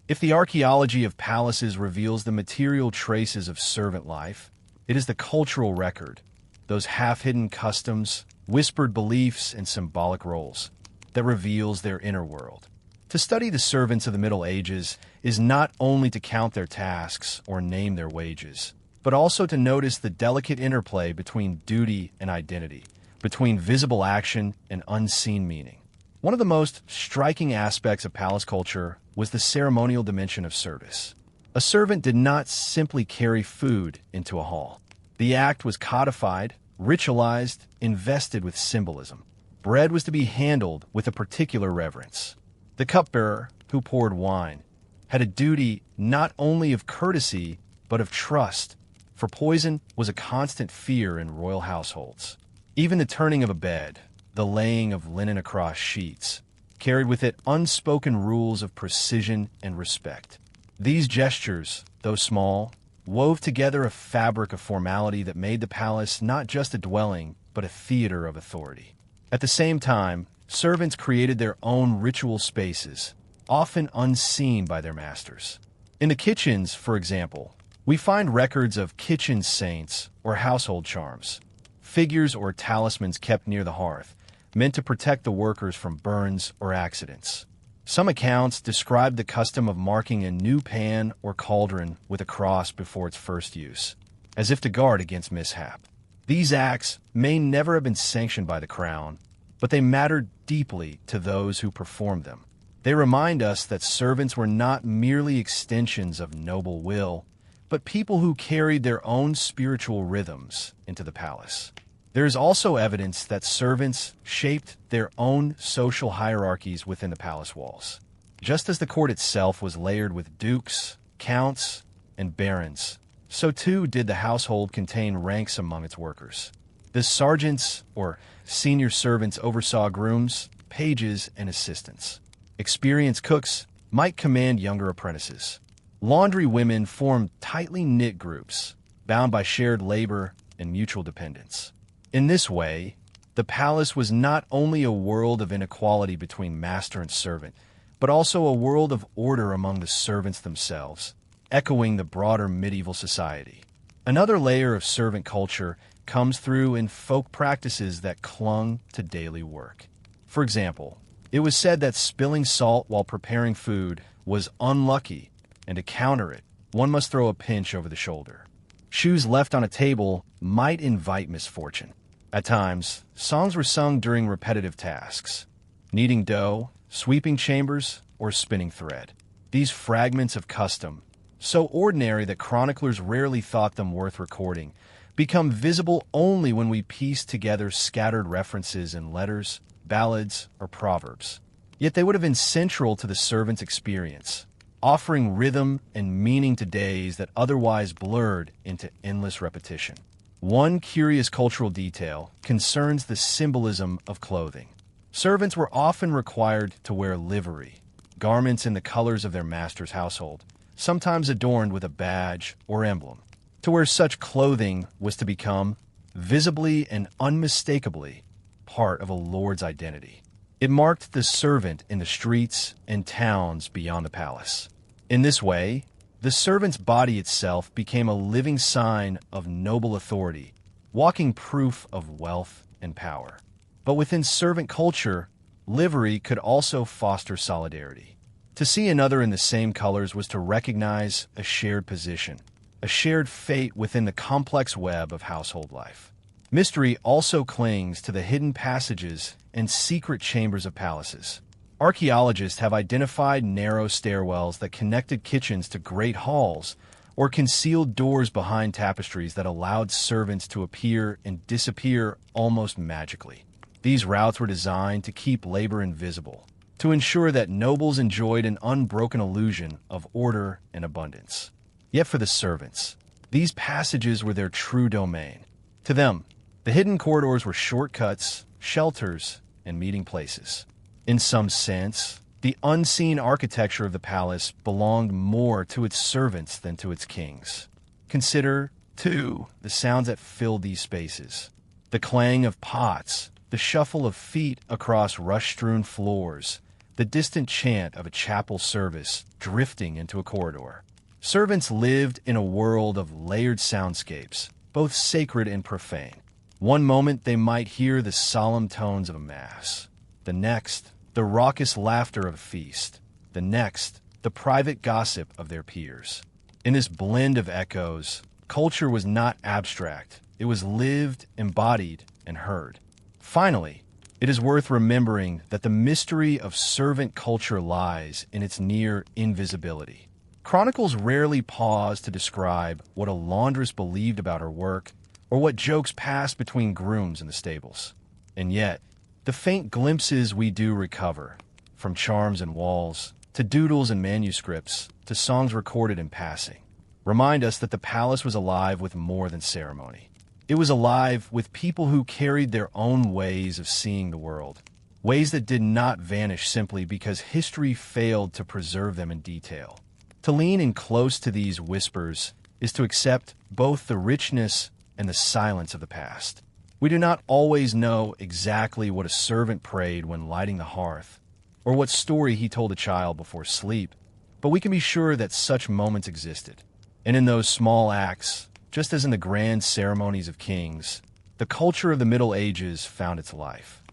If the archaeology of palaces reveals the material traces of servant life, it is the cultural record, those half-hidden customs, whispered beliefs, and symbolic roles, that reveals their inner world. To study the servants of the Middle Ages is not only to count their tasks or name their wages, but also to notice the delicate interplay between duty and identity, between visible action and unseen meaning. One of the most striking aspects of palace culture was the ceremonial dimension of service. A servant did not simply carry food into a hall. The act was codified, ritualized, invested with symbolism. Bread was to be handled with a particular reverence. The cupbearer, who poured wine, had a duty not only of courtesy, but of trust, for poison was a constant fear in royal households. Even the turning of a bed, the laying of linen across sheets, carried with it unspoken rules of precision and respect. These gestures, though small, wove together a fabric of formality that made the palace not just a dwelling, but a theater of authority. At the same time, servants created their own ritual spaces, often unseen by their masters. In the kitchens, for example, we find records of kitchen saints or household charms, figures or talismans kept near the hearth, meant to protect the workers from burns or accidents. Some accounts describe the custom of marking a new pan or cauldron with a cross before its first use, as if to guard against mishap. These acts may never have been sanctioned by the crown, but they mattered deeply to those who performed them. They remind us that servants were not merely extensions of noble will, but people who carried their own spiritual rhythms into the palace. There is also evidence that servants shaped their own social hierarchies within the palace walls. Just as the court itself was layered with dukes, counts, and barons, so too did the household contain ranks among its workers. The sergeants, or senior servants, oversaw grooms, pages, and assistants. Experienced cooks might command younger apprentices. Laundry women formed tightly knit groups, bound by shared labor and mutual dependence. In this way, the palace was not only a world of inequality between master and servant, but also a world of order among the servants themselves, echoing the broader medieval society. Another layer of servant culture comes through in folk practices that clung to daily work. For example, it was said that spilling salt while preparing food was unlucky, and to counter it, one must throw a pinch over the shoulder. Shoes left on a table might invite misfortune. At times, songs were sung during repetitive tasks, kneading dough, sweeping chambers, or spinning thread. These fragments of custom, so ordinary that chroniclers rarely thought them worth recording, become visible only when we piece together scattered references in letters, ballads, or proverbs. Yet they would have been central to the servant's experience, offering rhythm and meaning to days that otherwise blurred into endless repetition. One curious cultural detail concerns the symbolism of clothing. Servants were often required to wear livery, garments in the colors of their master's household, sometimes adorned with a badge or emblem. To wear such clothing was to become, visibly and unmistakably, part of a lord's identity. It marked the servant in the streets and towns beyond the palace. In this way, The servant's body itself became a living sign of noble authority, walking proof of wealth and power. But within servant culture, livery could also foster solidarity. To see another in the same colors was to recognize a shared position, a shared fate within the complex web of household life. Mystery also clings to the hidden passages and secret chambers of palaces. Archaeologists have identified narrow stairwells that connected kitchens to great halls, or concealed doors behind tapestries that allowed servants to appear and disappear almost magically. These routes were designed to keep labor invisible, to ensure that nobles enjoyed an unbroken illusion of order and abundance. Yet for the servants, these passages were their true domain. To them, the hidden corridors were shortcuts, shelters, and meeting places. In some sense, the unseen architecture of the palace belonged more to its servants than to its kings. Consider, too, the sounds that filled these spaces. The clang of pots, the shuffle of feet across rush-strewn floors, the distant chant of a chapel service drifting into a corridor. Servants lived in a world of layered soundscapes, both sacred and profane. One moment they might hear the solemn tones of a mass. The next, the raucous laughter of a feast. The next, the private gossip of their peers. In this blend of echoes, culture was not abstract. It was lived, embodied, and heard. Finally, it is worth remembering that the mystery of servant culture lies in its near invisibility. Chronicles rarely pause to describe what a laundress believed about her work or what jokes passed between grooms in the stables. And yet, the faint glimpses we do recover, from charms and walls, to doodles and manuscripts, to songs recorded in passing, remind us that the palace was alive with more than ceremony. It was alive with people who carried their own ways of seeing the world, ways that did not vanish simply because history failed to preserve them in detail. To lean in close to these whispers is to accept both the richness and the silence of the past. We do not always know exactly what a servant prayed when lighting the hearth, or what story he told a child before sleep, but we can be sure that such moments existed. And in those small acts, just as in the grand ceremonies of kings, the culture of the Middle Ages found its life.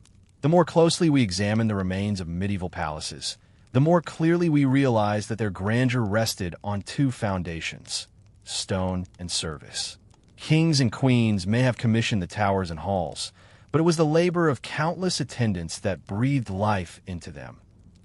The more closely we examine the remains of medieval palaces, the more clearly we realize that their grandeur rested on two foundations: stone and service. Kings and queens may have commissioned the towers and halls, but it was the labor of countless attendants that breathed life into them,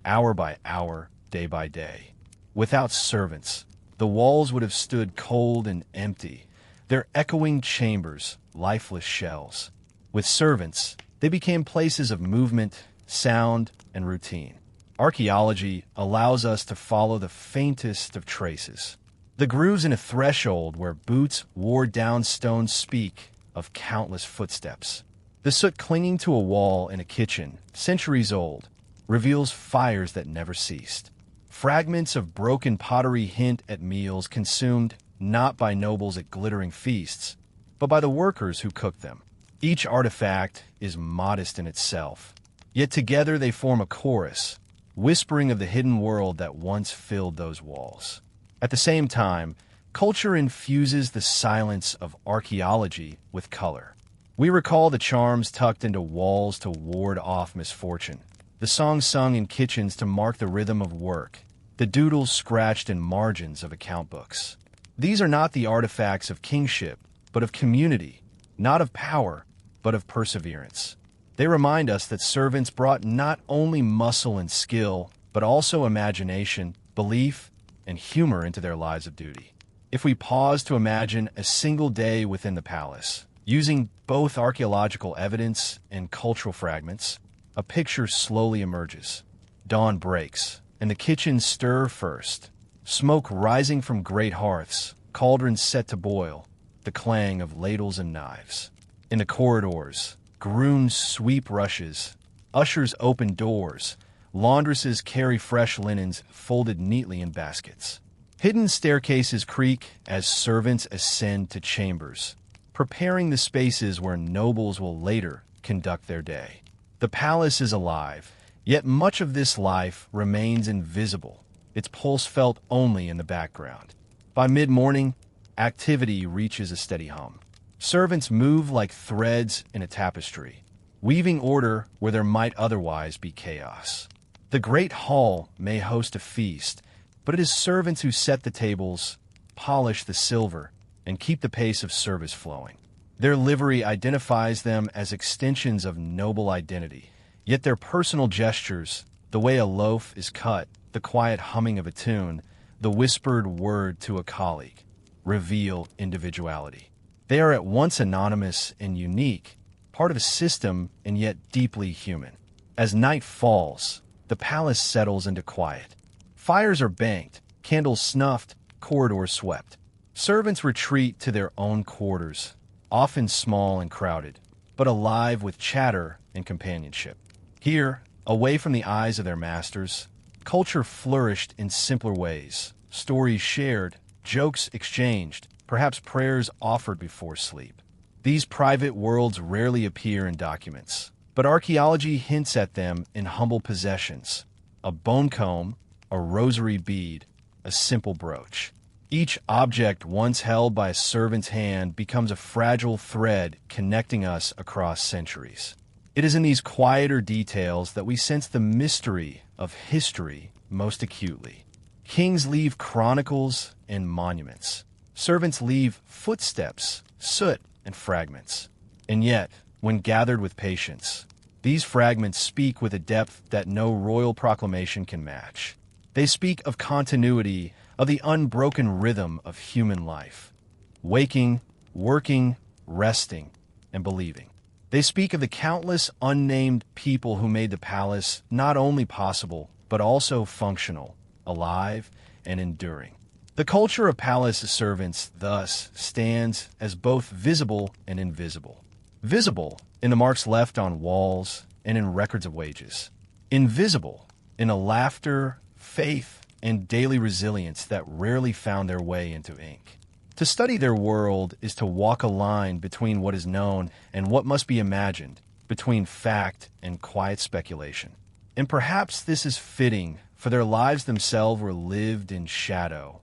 hour by hour, day by day. Without servants, the walls would have stood cold and empty, their echoing chambers lifeless shells. With servants, they became places of movement, sound, and routine. Archaeology allows us to follow the faintest of traces. The grooves in a threshold where boots wore down stone speak of countless footsteps. The soot clinging to a wall in a kitchen, centuries old, reveals fires that never ceased. Fragments of broken pottery hint at meals consumed not by nobles at glittering feasts, but by the workers who cooked them. Each artifact is modest in itself, yet together they form a chorus, whispering of the hidden world that once filled those walls. At the same time, culture infuses the silence of archaeology with color. We recall the charms tucked into walls to ward off misfortune, the songs sung in kitchens to mark the rhythm of work, the doodles scratched in margins of account books. These are not the artifacts of kingship, but of community, not of power, but of perseverance. They remind us that servants brought not only muscle and skill, but also imagination, belief, and humor into their lives of duty. If we pause to imagine a single day within the palace, using both archaeological evidence and cultural fragments, a picture slowly emerges. Dawn breaks, and the kitchens stir first. Smoke rising from great hearths, cauldrons set to boil, the clang of ladles and knives. In the corridors, grooms sweep rushes, ushers open doors, laundresses carry fresh linens folded neatly in baskets. Hidden staircases creak as servants ascend to chambers, preparing the spaces where nobles will later conduct their day. The palace is alive, yet much of this life remains invisible, its pulse felt only in the background. By mid-morning, activity reaches a steady hum. Servants move like threads in a tapestry, weaving order where there might otherwise be chaos. The great hall may host a feast, but it is servants who set the tables, polish the silver, and keep the pace of service flowing. Their livery identifies them as extensions of noble identity, yet their personal gestures, the way a loaf is cut, the quiet humming of a tune, the whispered word to a colleague, reveal individuality. They are at once anonymous and unique, part of a system and yet deeply human. As night falls, the palace settles into quiet. Fires are banked, candles snuffed, corridors swept. Servants retreat to their own quarters, often small and crowded, but alive with chatter and companionship. Here, away from the eyes of their masters, culture flourished in simpler ways. Stories shared, jokes exchanged, perhaps prayers offered before sleep. These private worlds rarely appear in documents, but archaeology hints at them in humble possessions: a bone comb, a rosary bead, a simple brooch. Each object once held by a servant's hand becomes a fragile thread connecting us across centuries. It is in these quieter details that we sense the mystery of history most acutely. Kings leave chronicles and monuments. Servants leave footsteps, soot, and fragments. And yet, when gathered with patience, these fragments speak with a depth that no royal proclamation can match. They speak of continuity, of the unbroken rhythm of human life. Waking, working, resting, and believing. They speak of the countless unnamed people who made the palace not only possible, but also functional, alive, and enduring. The culture of palace servants, thus, stands as both visible and invisible. Visible in the marks left on walls and in records of wages. Invisible in a laughter, faith, and daily resilience that rarely found their way into ink. To study their world is to walk a line between what is known and what must be imagined, between fact and quiet speculation. And perhaps this is fitting, for their lives themselves were lived in shadow,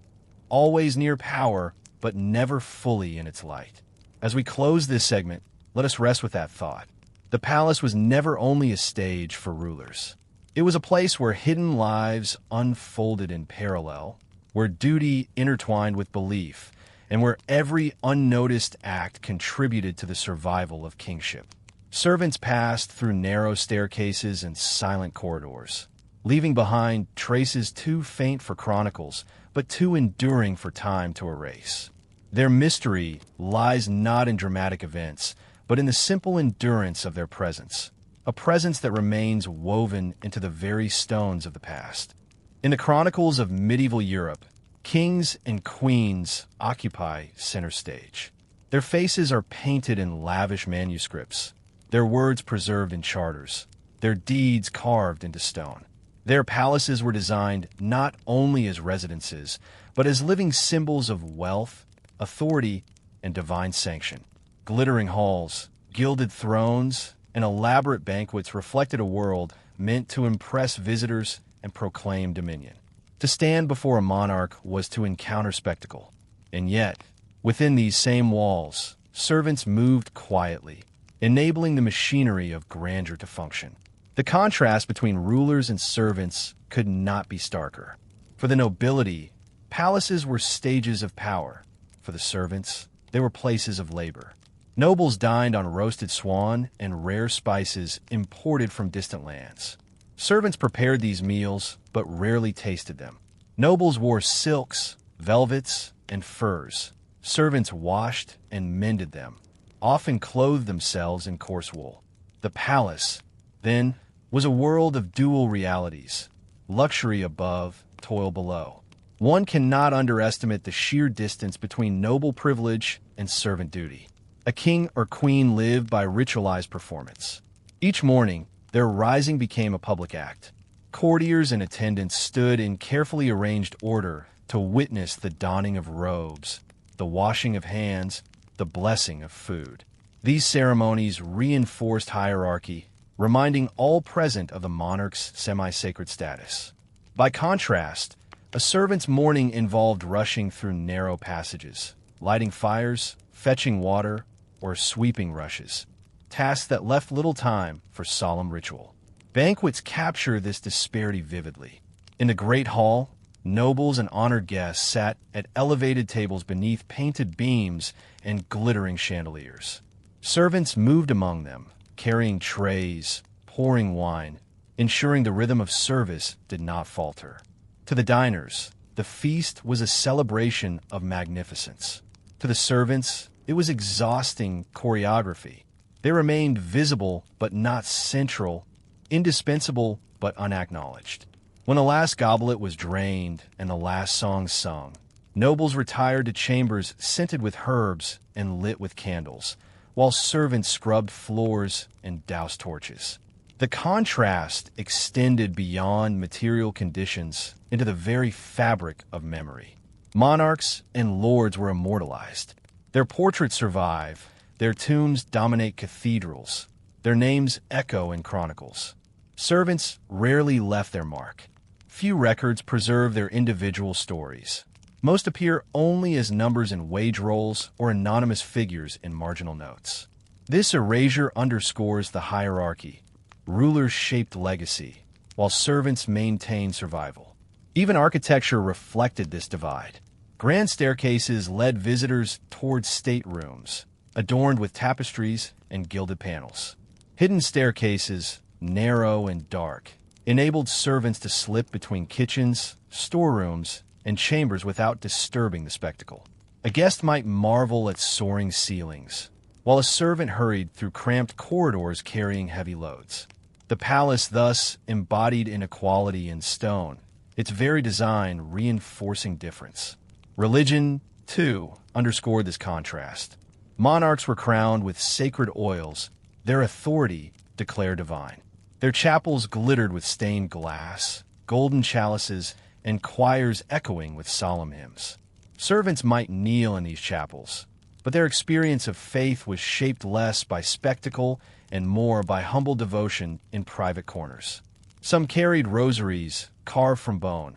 always near power, but never fully in its light. As we close this segment, let us rest with that thought. The palace was never only a stage for rulers. It was a place where hidden lives unfolded in parallel, where duty intertwined with belief, and where every unnoticed act contributed to the survival of kingship. Servants passed through narrow staircases and silent corridors, leaving behind traces too faint for chronicles, but too enduring for time to erase. Their mystery lies not in dramatic events, but in the simple endurance of their presence, a presence that remains woven into the very stones of the past. In the chronicles of medieval Europe, kings and queens occupy center stage. Their faces are painted in lavish manuscripts, their words preserved in charters, their deeds carved into stone. Their palaces were designed not only as residences, but as living symbols of wealth, authority, and divine sanction. Glittering halls, gilded thrones, and elaborate banquets reflected a world meant to impress visitors and proclaim dominion. To stand before a monarch was to encounter spectacle. And yet, within these same walls, servants moved quietly, enabling the machinery of grandeur to function. The contrast between rulers and servants could not be starker. For the nobility, palaces were stages of power. For the servants, they were places of labor. Nobles dined on roasted swan and rare spices imported from distant lands. Servants prepared these meals, but rarely tasted them. Nobles wore silks, velvets, and furs. Servants washed and mended them, often clothed themselves in coarse wool. The palace, then, was a world of dual realities, luxury above, toil below. One cannot underestimate the sheer distance between noble privilege and servant duty. A king or queen lived by ritualized performance. Each morning, their rising became a public act. Courtiers and attendants stood in carefully arranged order to witness the donning of robes, the washing of hands, the blessing of food. These ceremonies reinforced hierarchy, reminding all present of the monarch's semi-sacred status. By contrast, A servant's morning involved rushing through narrow passages, lighting fires, fetching water, or sweeping rushes, tasks that left little time for solemn ritual. Banquets capture this disparity vividly. In the great hall, nobles and honored guests sat at elevated tables beneath painted beams and glittering chandeliers. Servants moved among them, carrying trays, pouring wine, ensuring the rhythm of service did not falter. To the diners, the feast was a celebration of magnificence. To the servants, it was exhausting choreography. They remained visible but not central, indispensable but unacknowledged. When the last goblet was drained and the last song sung, nobles retired to chambers scented with herbs and lit with candles, while servants scrubbed floors and doused torches. The contrast extended beyond material conditions into the very fabric of memory. Monarchs and lords were immortalized. Their portraits survive, their tombs dominate cathedrals, their names echo in chronicles. Servants rarely left their mark. Few records preserve their individual stories. Most appear only as numbers in wage rolls or anonymous figures in marginal notes. This erasure underscores the hierarchy. Rulers shaped legacy, while servants maintained survival. Even architecture reflected this divide. Grand staircases led visitors towards staterooms, adorned with tapestries and gilded panels. Hidden staircases, narrow and dark, enabled servants to slip between kitchens, storerooms, and chambers without disturbing the spectacle. A guest might marvel at soaring ceilings, while a servant hurried through cramped corridors carrying heavy loads. The palace thus embodied inequality in stone, its very design reinforcing difference. Religion, too, underscored this contrast. Monarchs were crowned with sacred oils, their authority declared divine. Their chapels glittered with stained glass, golden chalices, and choirs echoing with solemn hymns. Servants might kneel in these chapels, but their experience of faith was shaped less by spectacle and more by humble devotion in private corners. Some carried rosaries carved from bone.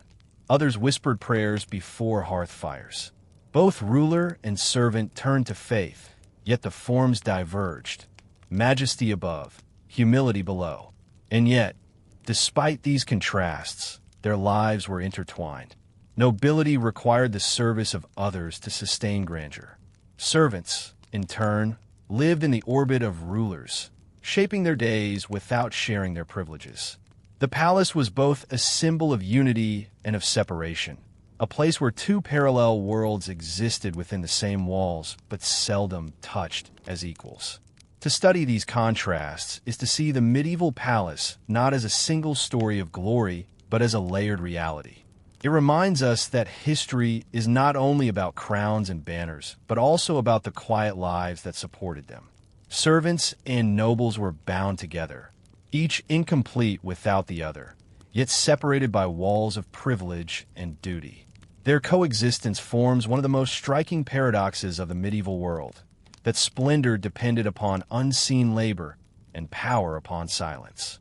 Others whispered prayers before hearth fires. Both ruler and servant turned to faith, yet the forms diverged. Majesty above, humility below. And yet, despite these contrasts, their lives were intertwined. Nobility required the service of others to sustain grandeur. Servants, in turn, lived in the orbit of rulers, shaping their days without sharing their privileges. The palace was both a symbol of unity and of separation, a place where two parallel worlds existed within the same walls but seldom touched as equals. To study these contrasts is to see the medieval palace not as a single story of glory, but as a layered reality. It reminds us that history is not only about crowns and banners, but also about the quiet lives that supported them. Servants and nobles were bound together, each incomplete without the other, yet separated by walls of privilege and duty. Their coexistence forms one of the most striking paradoxes of the medieval world, that splendor depended upon unseen labor and power upon silence.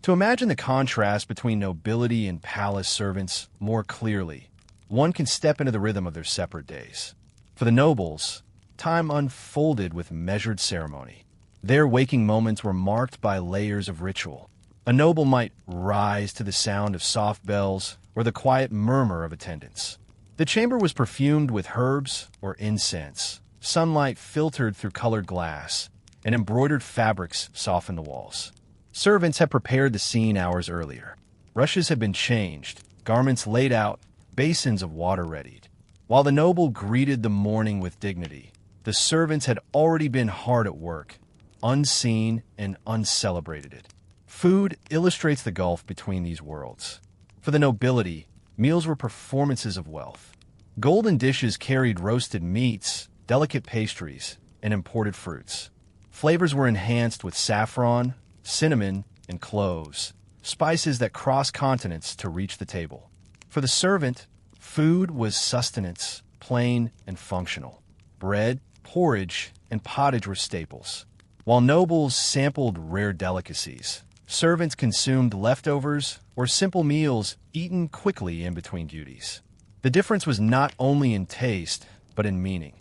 To imagine the contrast between nobility and palace servants more clearly, one can step into the rhythm of their separate days. For the nobles, time unfolded with measured ceremony. Their waking moments were marked by layers of ritual. A noble might rise to the sound of soft bells or the quiet murmur of attendants. The chamber was perfumed with herbs or incense. Sunlight filtered through colored glass, and embroidered fabrics softened the walls. Servants had prepared the scene hours earlier. Rushes had been changed, garments laid out, basins of water readied. While the noble greeted the morning with dignity, the servants had already been hard at work, unseen and uncelebrated. Food illustrates the gulf between these worlds. For the nobility, meals were performances of wealth. Golden dishes carried roasted meats, delicate pastries, and imported fruits. Flavors were enhanced with saffron, cinnamon, and cloves, spices that cross continents to reach the table. For the servant, food was sustenance, plain and functional. Bread, porridge, and pottage were staples, while nobles sampled rare delicacies. Servants consumed leftovers or simple meals eaten quickly in between duties. The difference was not only in taste, but in meaning.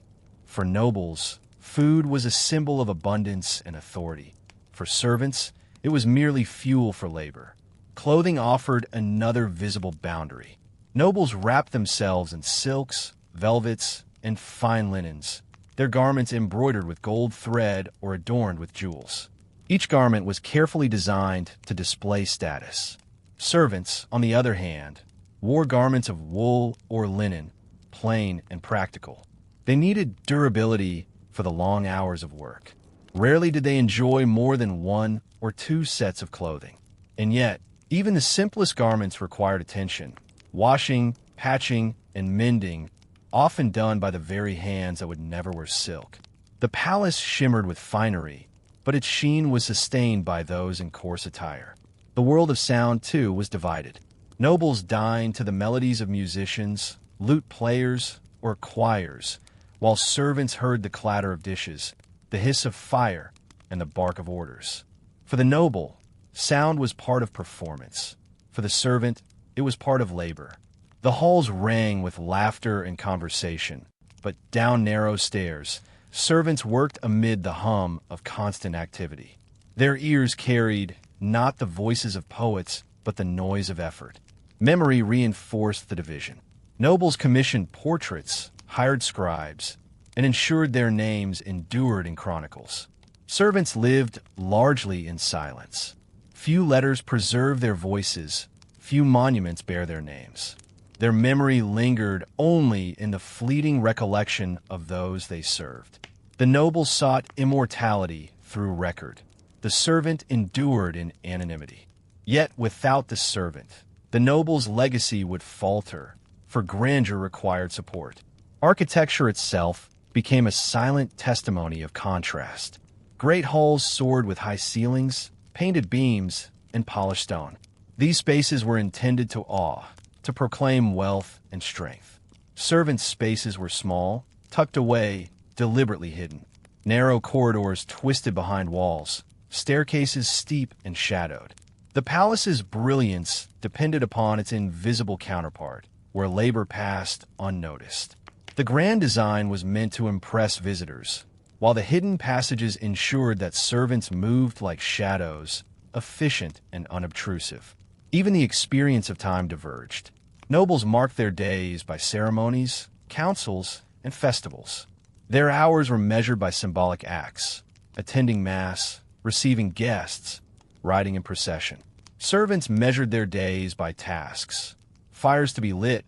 For nobles, food was a symbol of abundance and authority. For servants, it was merely fuel for labor. Clothing offered another visible boundary. Nobles wrapped themselves in silks, velvets, and fine linens, their garments embroidered with gold thread or adorned with jewels. Each garment was carefully designed to display status. Servants, on the other hand, wore garments of wool or linen, plain and practical. They needed durability for the long hours of work. Rarely did they enjoy more than one or two sets of clothing. And yet, even the simplest garments required attention. Washing, patching, and mending, often done by the very hands that would never wear silk. The palace shimmered with finery, but its sheen was sustained by those in coarse attire. The world of sound, too, was divided. Nobles dined to the melodies of musicians, lute players, or choirs, while servants heard the clatter of dishes, the hiss of fire, and the bark of orders. For the noble, sound was part of performance. For the servant, it was part of labor. The halls rang with laughter and conversation, but down narrow stairs, servants worked amid the hum of constant activity. Their ears carried not the voices of poets, but the noise of effort. Memory reinforced the division. Nobles commissioned portraits, hired scribes, and ensured their names endured in chronicles. Servants lived largely in silence. Few letters preserve their voices, few monuments bear their names. Their memory lingered only in the fleeting recollection of those they served. The noble sought immortality through record. The servant endured in anonymity. Yet without the servant, the noble's legacy would falter, for grandeur required support. Architecture itself became a silent testimony of contrast. Great halls soared with high ceilings, painted beams, and polished stone. These spaces were intended to awe, to proclaim wealth and strength. Servants' spaces were small, tucked away, deliberately hidden. Narrow corridors twisted behind walls, staircases steep and shadowed. The palace's brilliance depended upon its invisible counterpart, where labor passed unnoticed. The grand design was meant to impress visitors, while the hidden passages ensured that servants moved like shadows, efficient and unobtrusive. Even the experience of time diverged. Nobles marked their days by ceremonies, councils, and festivals. Their hours were measured by symbolic acts, attending mass, receiving guests, riding in procession. Servants measured their days by tasks: fires to be lit,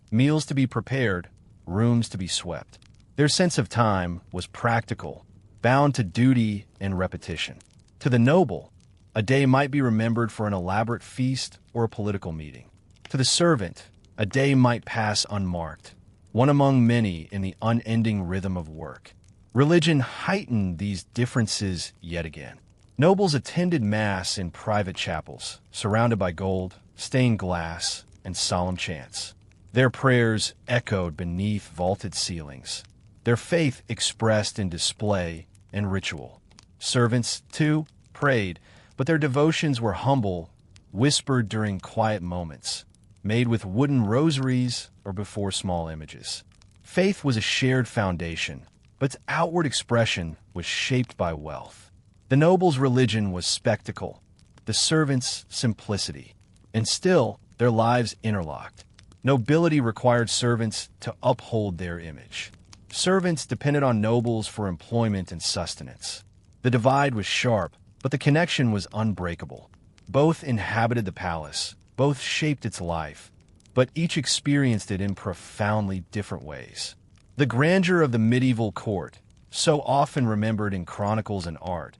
meals to be prepared, rooms to be swept. Their sense of time was practical, bound to duty and repetition. To the noble, a day might be remembered for an elaborate feast or a political meeting. To the servant, a day might pass unmarked, one among many in the unending rhythm of work. Religion heightened these differences yet again. Nobles attended Mass in private chapels, surrounded by gold, stained glass, and solemn chants. Their prayers echoed beneath vaulted ceilings, their faith expressed in display and ritual. Servants, too, prayed, but their devotions were humble, whispered during quiet moments, made with wooden rosaries or before small images. Faith was a shared foundation, but its outward expression was shaped by wealth. The noble's religion was spectacle, the servants' simplicity, and still their lives interlocked. Nobility required servants to uphold their image. Servants depended on nobles for employment and sustenance. The divide was sharp, but the connection was unbreakable. Both inhabited the palace, both shaped its life, but each experienced it in profoundly different ways. The grandeur of the medieval court, so often remembered in chronicles and art,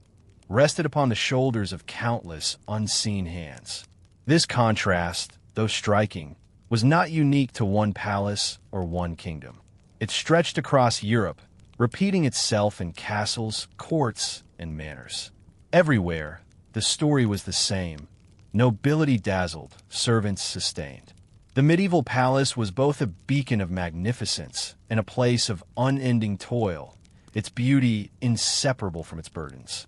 rested upon the shoulders of countless unseen hands. This contrast, though striking, was not unique to one palace or one kingdom. It stretched across Europe, repeating itself in castles, courts, and manors. Everywhere, the story was the same. Nobility dazzled, servants sustained. The medieval palace was both a beacon of magnificence and a place of unending toil, its beauty inseparable from its burdens.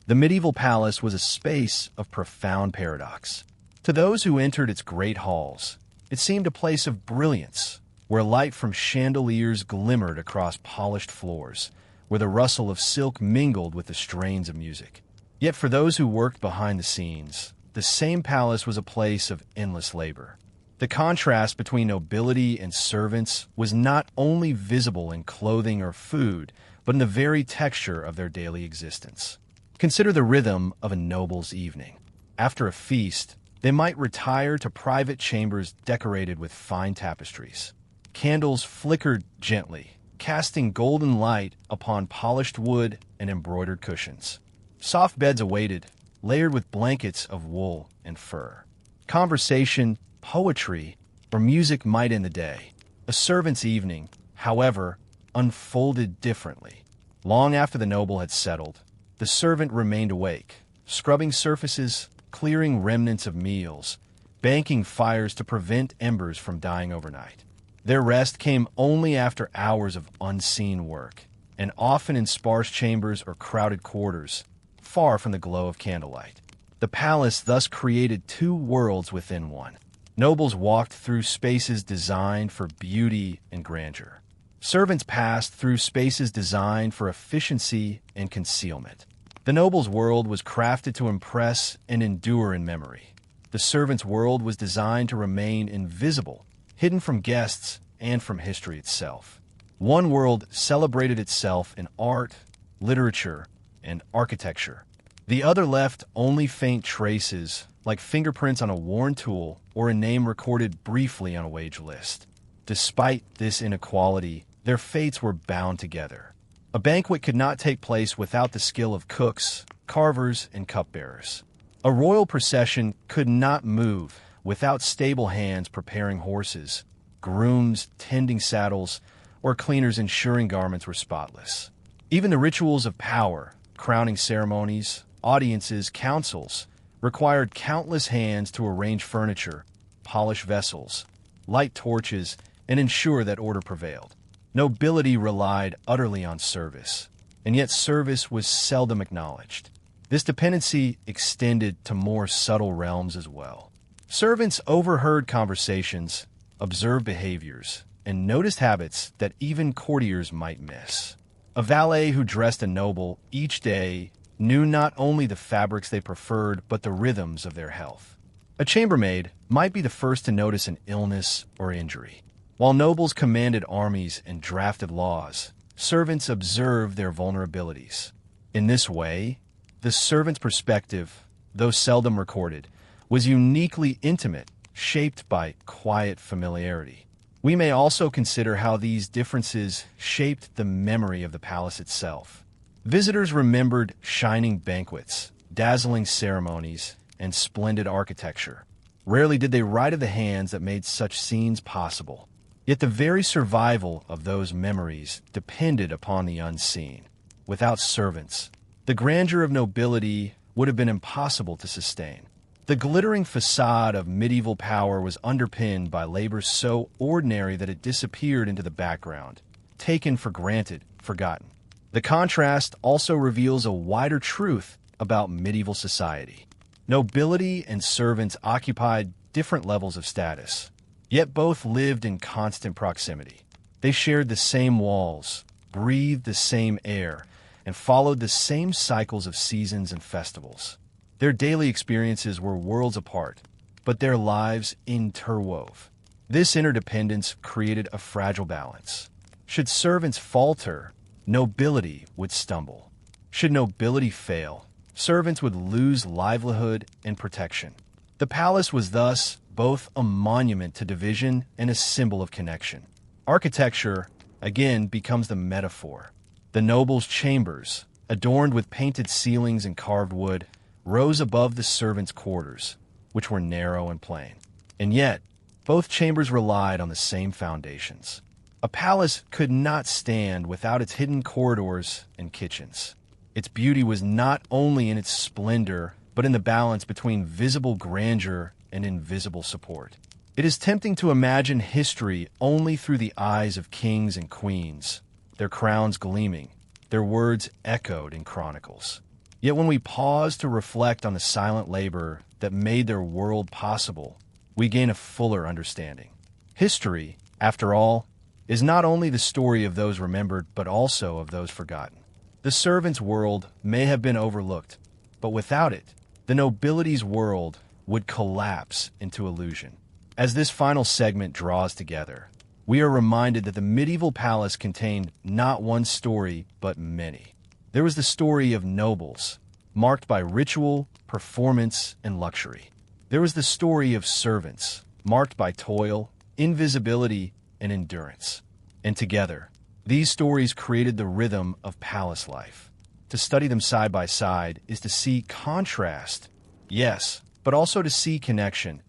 The medieval palace was a space of profound paradox. To those who entered its great halls, it seemed a place of brilliance, where light from chandeliers glimmered across polished floors, where the rustle of silk mingled with the strains of music. Yet for those who worked behind the scenes, the same palace was a place of endless labor. The contrast between nobility and servants was not only visible in clothing or food, but in the very texture of their daily existence. Consider the rhythm of a noble's evening. After a feast, they might retire to private chambers decorated with fine tapestries. Candles flickered gently, casting golden light upon polished wood and embroidered cushions. Soft beds awaited, layered with blankets of wool and fur. Conversation, poetry, or music might end the day. A servant's evening, however, unfolded differently. Long after the noble had settled, the servant remained awake, scrubbing surfaces, clearing remnants of meals, banking fires to prevent embers from dying overnight. Their rest came only after hours of unseen work, and often in sparse chambers or crowded quarters, far from the glow of candlelight. The palace thus created two worlds within one. Nobles walked through spaces designed for beauty and grandeur. Servants passed through spaces designed for efficiency and concealment. The noble's world was crafted to impress and endure in memory. The servant's world was designed to remain invisible, hidden from guests and from history itself. One world celebrated itself in art, literature, and architecture. The other left only faint traces, like fingerprints on a worn tool or a name recorded briefly on a wage list. Despite this inequality, their fates were bound together. A banquet could not take place without the skill of cooks, carvers, and cupbearers. A royal procession could not move without stable hands preparing horses, grooms tending saddles, or cleaners ensuring garments were spotless. Even the rituals of power, crowning ceremonies, audiences, councils, required countless hands to arrange furniture, polish vessels, light torches, and ensure that order prevailed. Nobility relied utterly on service, and yet service was seldom acknowledged. This dependency extended to more subtle realms as well. Servants overheard conversations, observed behaviors, and noticed habits that even courtiers might miss. A valet who dressed a noble each day knew not only the fabrics they preferred, but the rhythms of their health. A chambermaid might be the first to notice an illness or injury. While nobles commanded armies and drafted laws, servants observed their vulnerabilities. In this way, the servant's perspective, though seldom recorded, was uniquely intimate, shaped by quiet familiarity. We may also consider how these differences shaped the memory of the palace itself. Visitors remembered shining banquets, dazzling ceremonies, and splendid architecture. Rarely did they write of the hands that made such scenes possible. Yet the very survival of those memories depended upon the unseen. Without servants, the grandeur of nobility would have been impossible to sustain. The glittering facade of medieval power was underpinned by labor so ordinary that it disappeared into the background, taken for granted, forgotten. The contrast also reveals a wider truth about medieval society. Nobility and servants occupied different levels of status, yet both lived in constant proximity. They shared the same walls, breathed the same air, and followed the same cycles of seasons and festivals. Their daily experiences were worlds apart, but their lives interwove. This interdependence created a fragile balance. Should servants falter, nobility would stumble. Should nobility fail, servants would lose livelihood and protection. The palace was thus both a monument to division and a symbol of connection. Architecture, again, becomes the metaphor. The nobles' chambers, adorned with painted ceilings and carved wood, rose above the servants' quarters, which were narrow and plain. And yet, both chambers relied on the same foundations. A palace could not stand without its hidden corridors and kitchens. Its beauty was not only in its splendor, but in the balance between visible grandeur and invisible support. It is tempting to imagine history only through the eyes of kings and queens, their crowns gleaming, their words echoed in chronicles. Yet when we pause to reflect on the silent labor that made their world possible, we gain a fuller understanding. History, after all, is not only the story of those remembered, but also of those forgotten. The servant's world may have been overlooked, but without it, the nobility's world would collapse into illusion. As this final segment draws together, we are reminded that the medieval palace contained not one story, but many. There was the story of nobles, marked by ritual, performance, and luxury. There was the story of servants, marked by toil, invisibility, and endurance. And together, these stories created the rhythm of palace life. To study them side by side is to see contrast, yes, but also to see connection.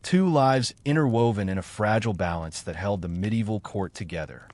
Two lives interwoven in a fragile balance that held the medieval court together.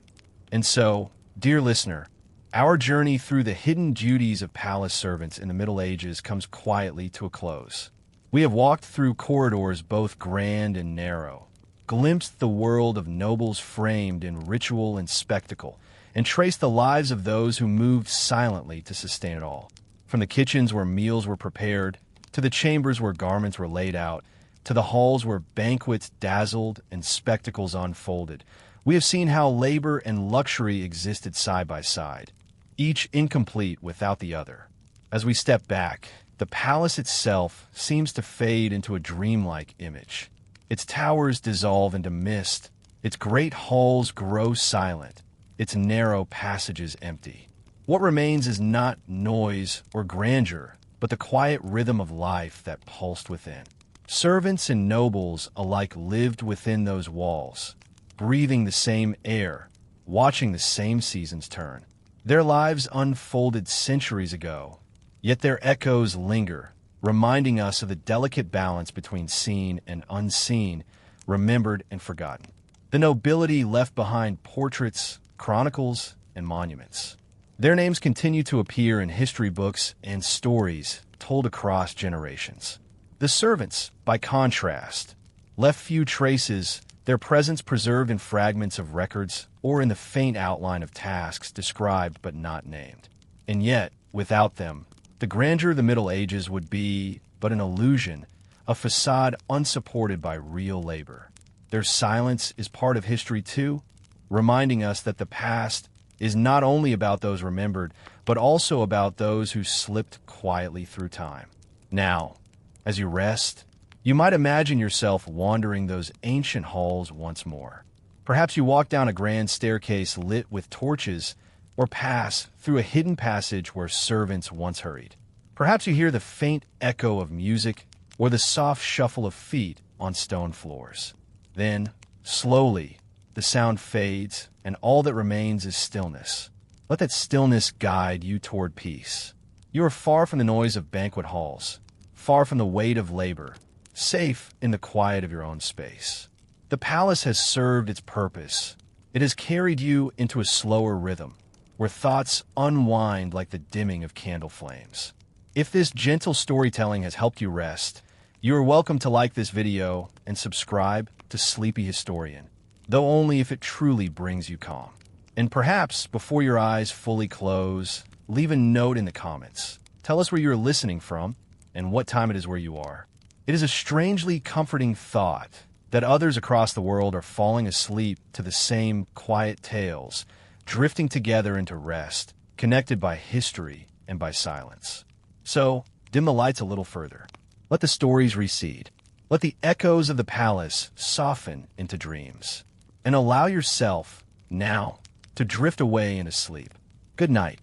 And so, dear listener, our journey through the hidden duties of palace servants in the Middle Ages comes quietly to a close. We have walked through corridors both grand and narrow, glimpsed the world of nobles framed in ritual and spectacle, and traced the lives of those who moved silently to sustain it all. From the kitchens where meals were prepared, to the chambers where garments were laid out, to the halls where banquets dazzled and spectacles unfolded, we have seen how labor and luxury existed side by side, each incomplete without the other. As we step back, the palace itself seems to fade into a dreamlike image. Its towers dissolve into mist, its great halls grow silent, its narrow passages empty. What remains is not noise or grandeur, but the quiet rhythm of life that pulsed within. Servants and nobles alike lived within those walls, breathing the same air, watching the same seasons turn. Their lives unfolded centuries ago, yet their echoes linger, reminding us of the delicate balance between seen and unseen, remembered and forgotten. The nobility left behind portraits, chronicles, and monuments. Their names continue to appear in history books and stories told across generations. The servants, by contrast, left few traces, their presence preserved in fragments of records or in the faint outline of tasks described but not named. And yet, without them, the grandeur of the Middle Ages would be but an illusion, a facade unsupported by real labor. Their silence is part of history too, reminding us that the past is not only about those remembered, but also about those who slipped quietly through time. Now, as you rest, you might imagine yourself wandering those ancient halls once more. Perhaps you walk down a grand staircase lit with torches, or pass through a hidden passage where servants once hurried. Perhaps you hear the faint echo of music or the soft shuffle of feet on stone floors. Then, slowly, the sound fades and all that remains is stillness. Let that stillness guide you toward peace. You are far from the noise of banquet halls, far from the weight of labor, safe in the quiet of your own space. The palace has served its purpose. It has carried you into a slower rhythm, where thoughts unwind like the dimming of candle flames. If this gentle storytelling has helped you rest, you are welcome to like this video and subscribe to Sleepy Historian, though only if it truly brings you calm. And perhaps, before your eyes fully close, leave a note in the comments. Tell us where you're listening from and what time it is where you are. It is a strangely comforting thought that others across the world are falling asleep to the same quiet tales, drifting together into rest, connected by history and by silence. So, dim the lights a little further. Let the stories recede. Let the echoes of the palace soften into dreams. And allow yourself, now, to drift away into sleep. Good night.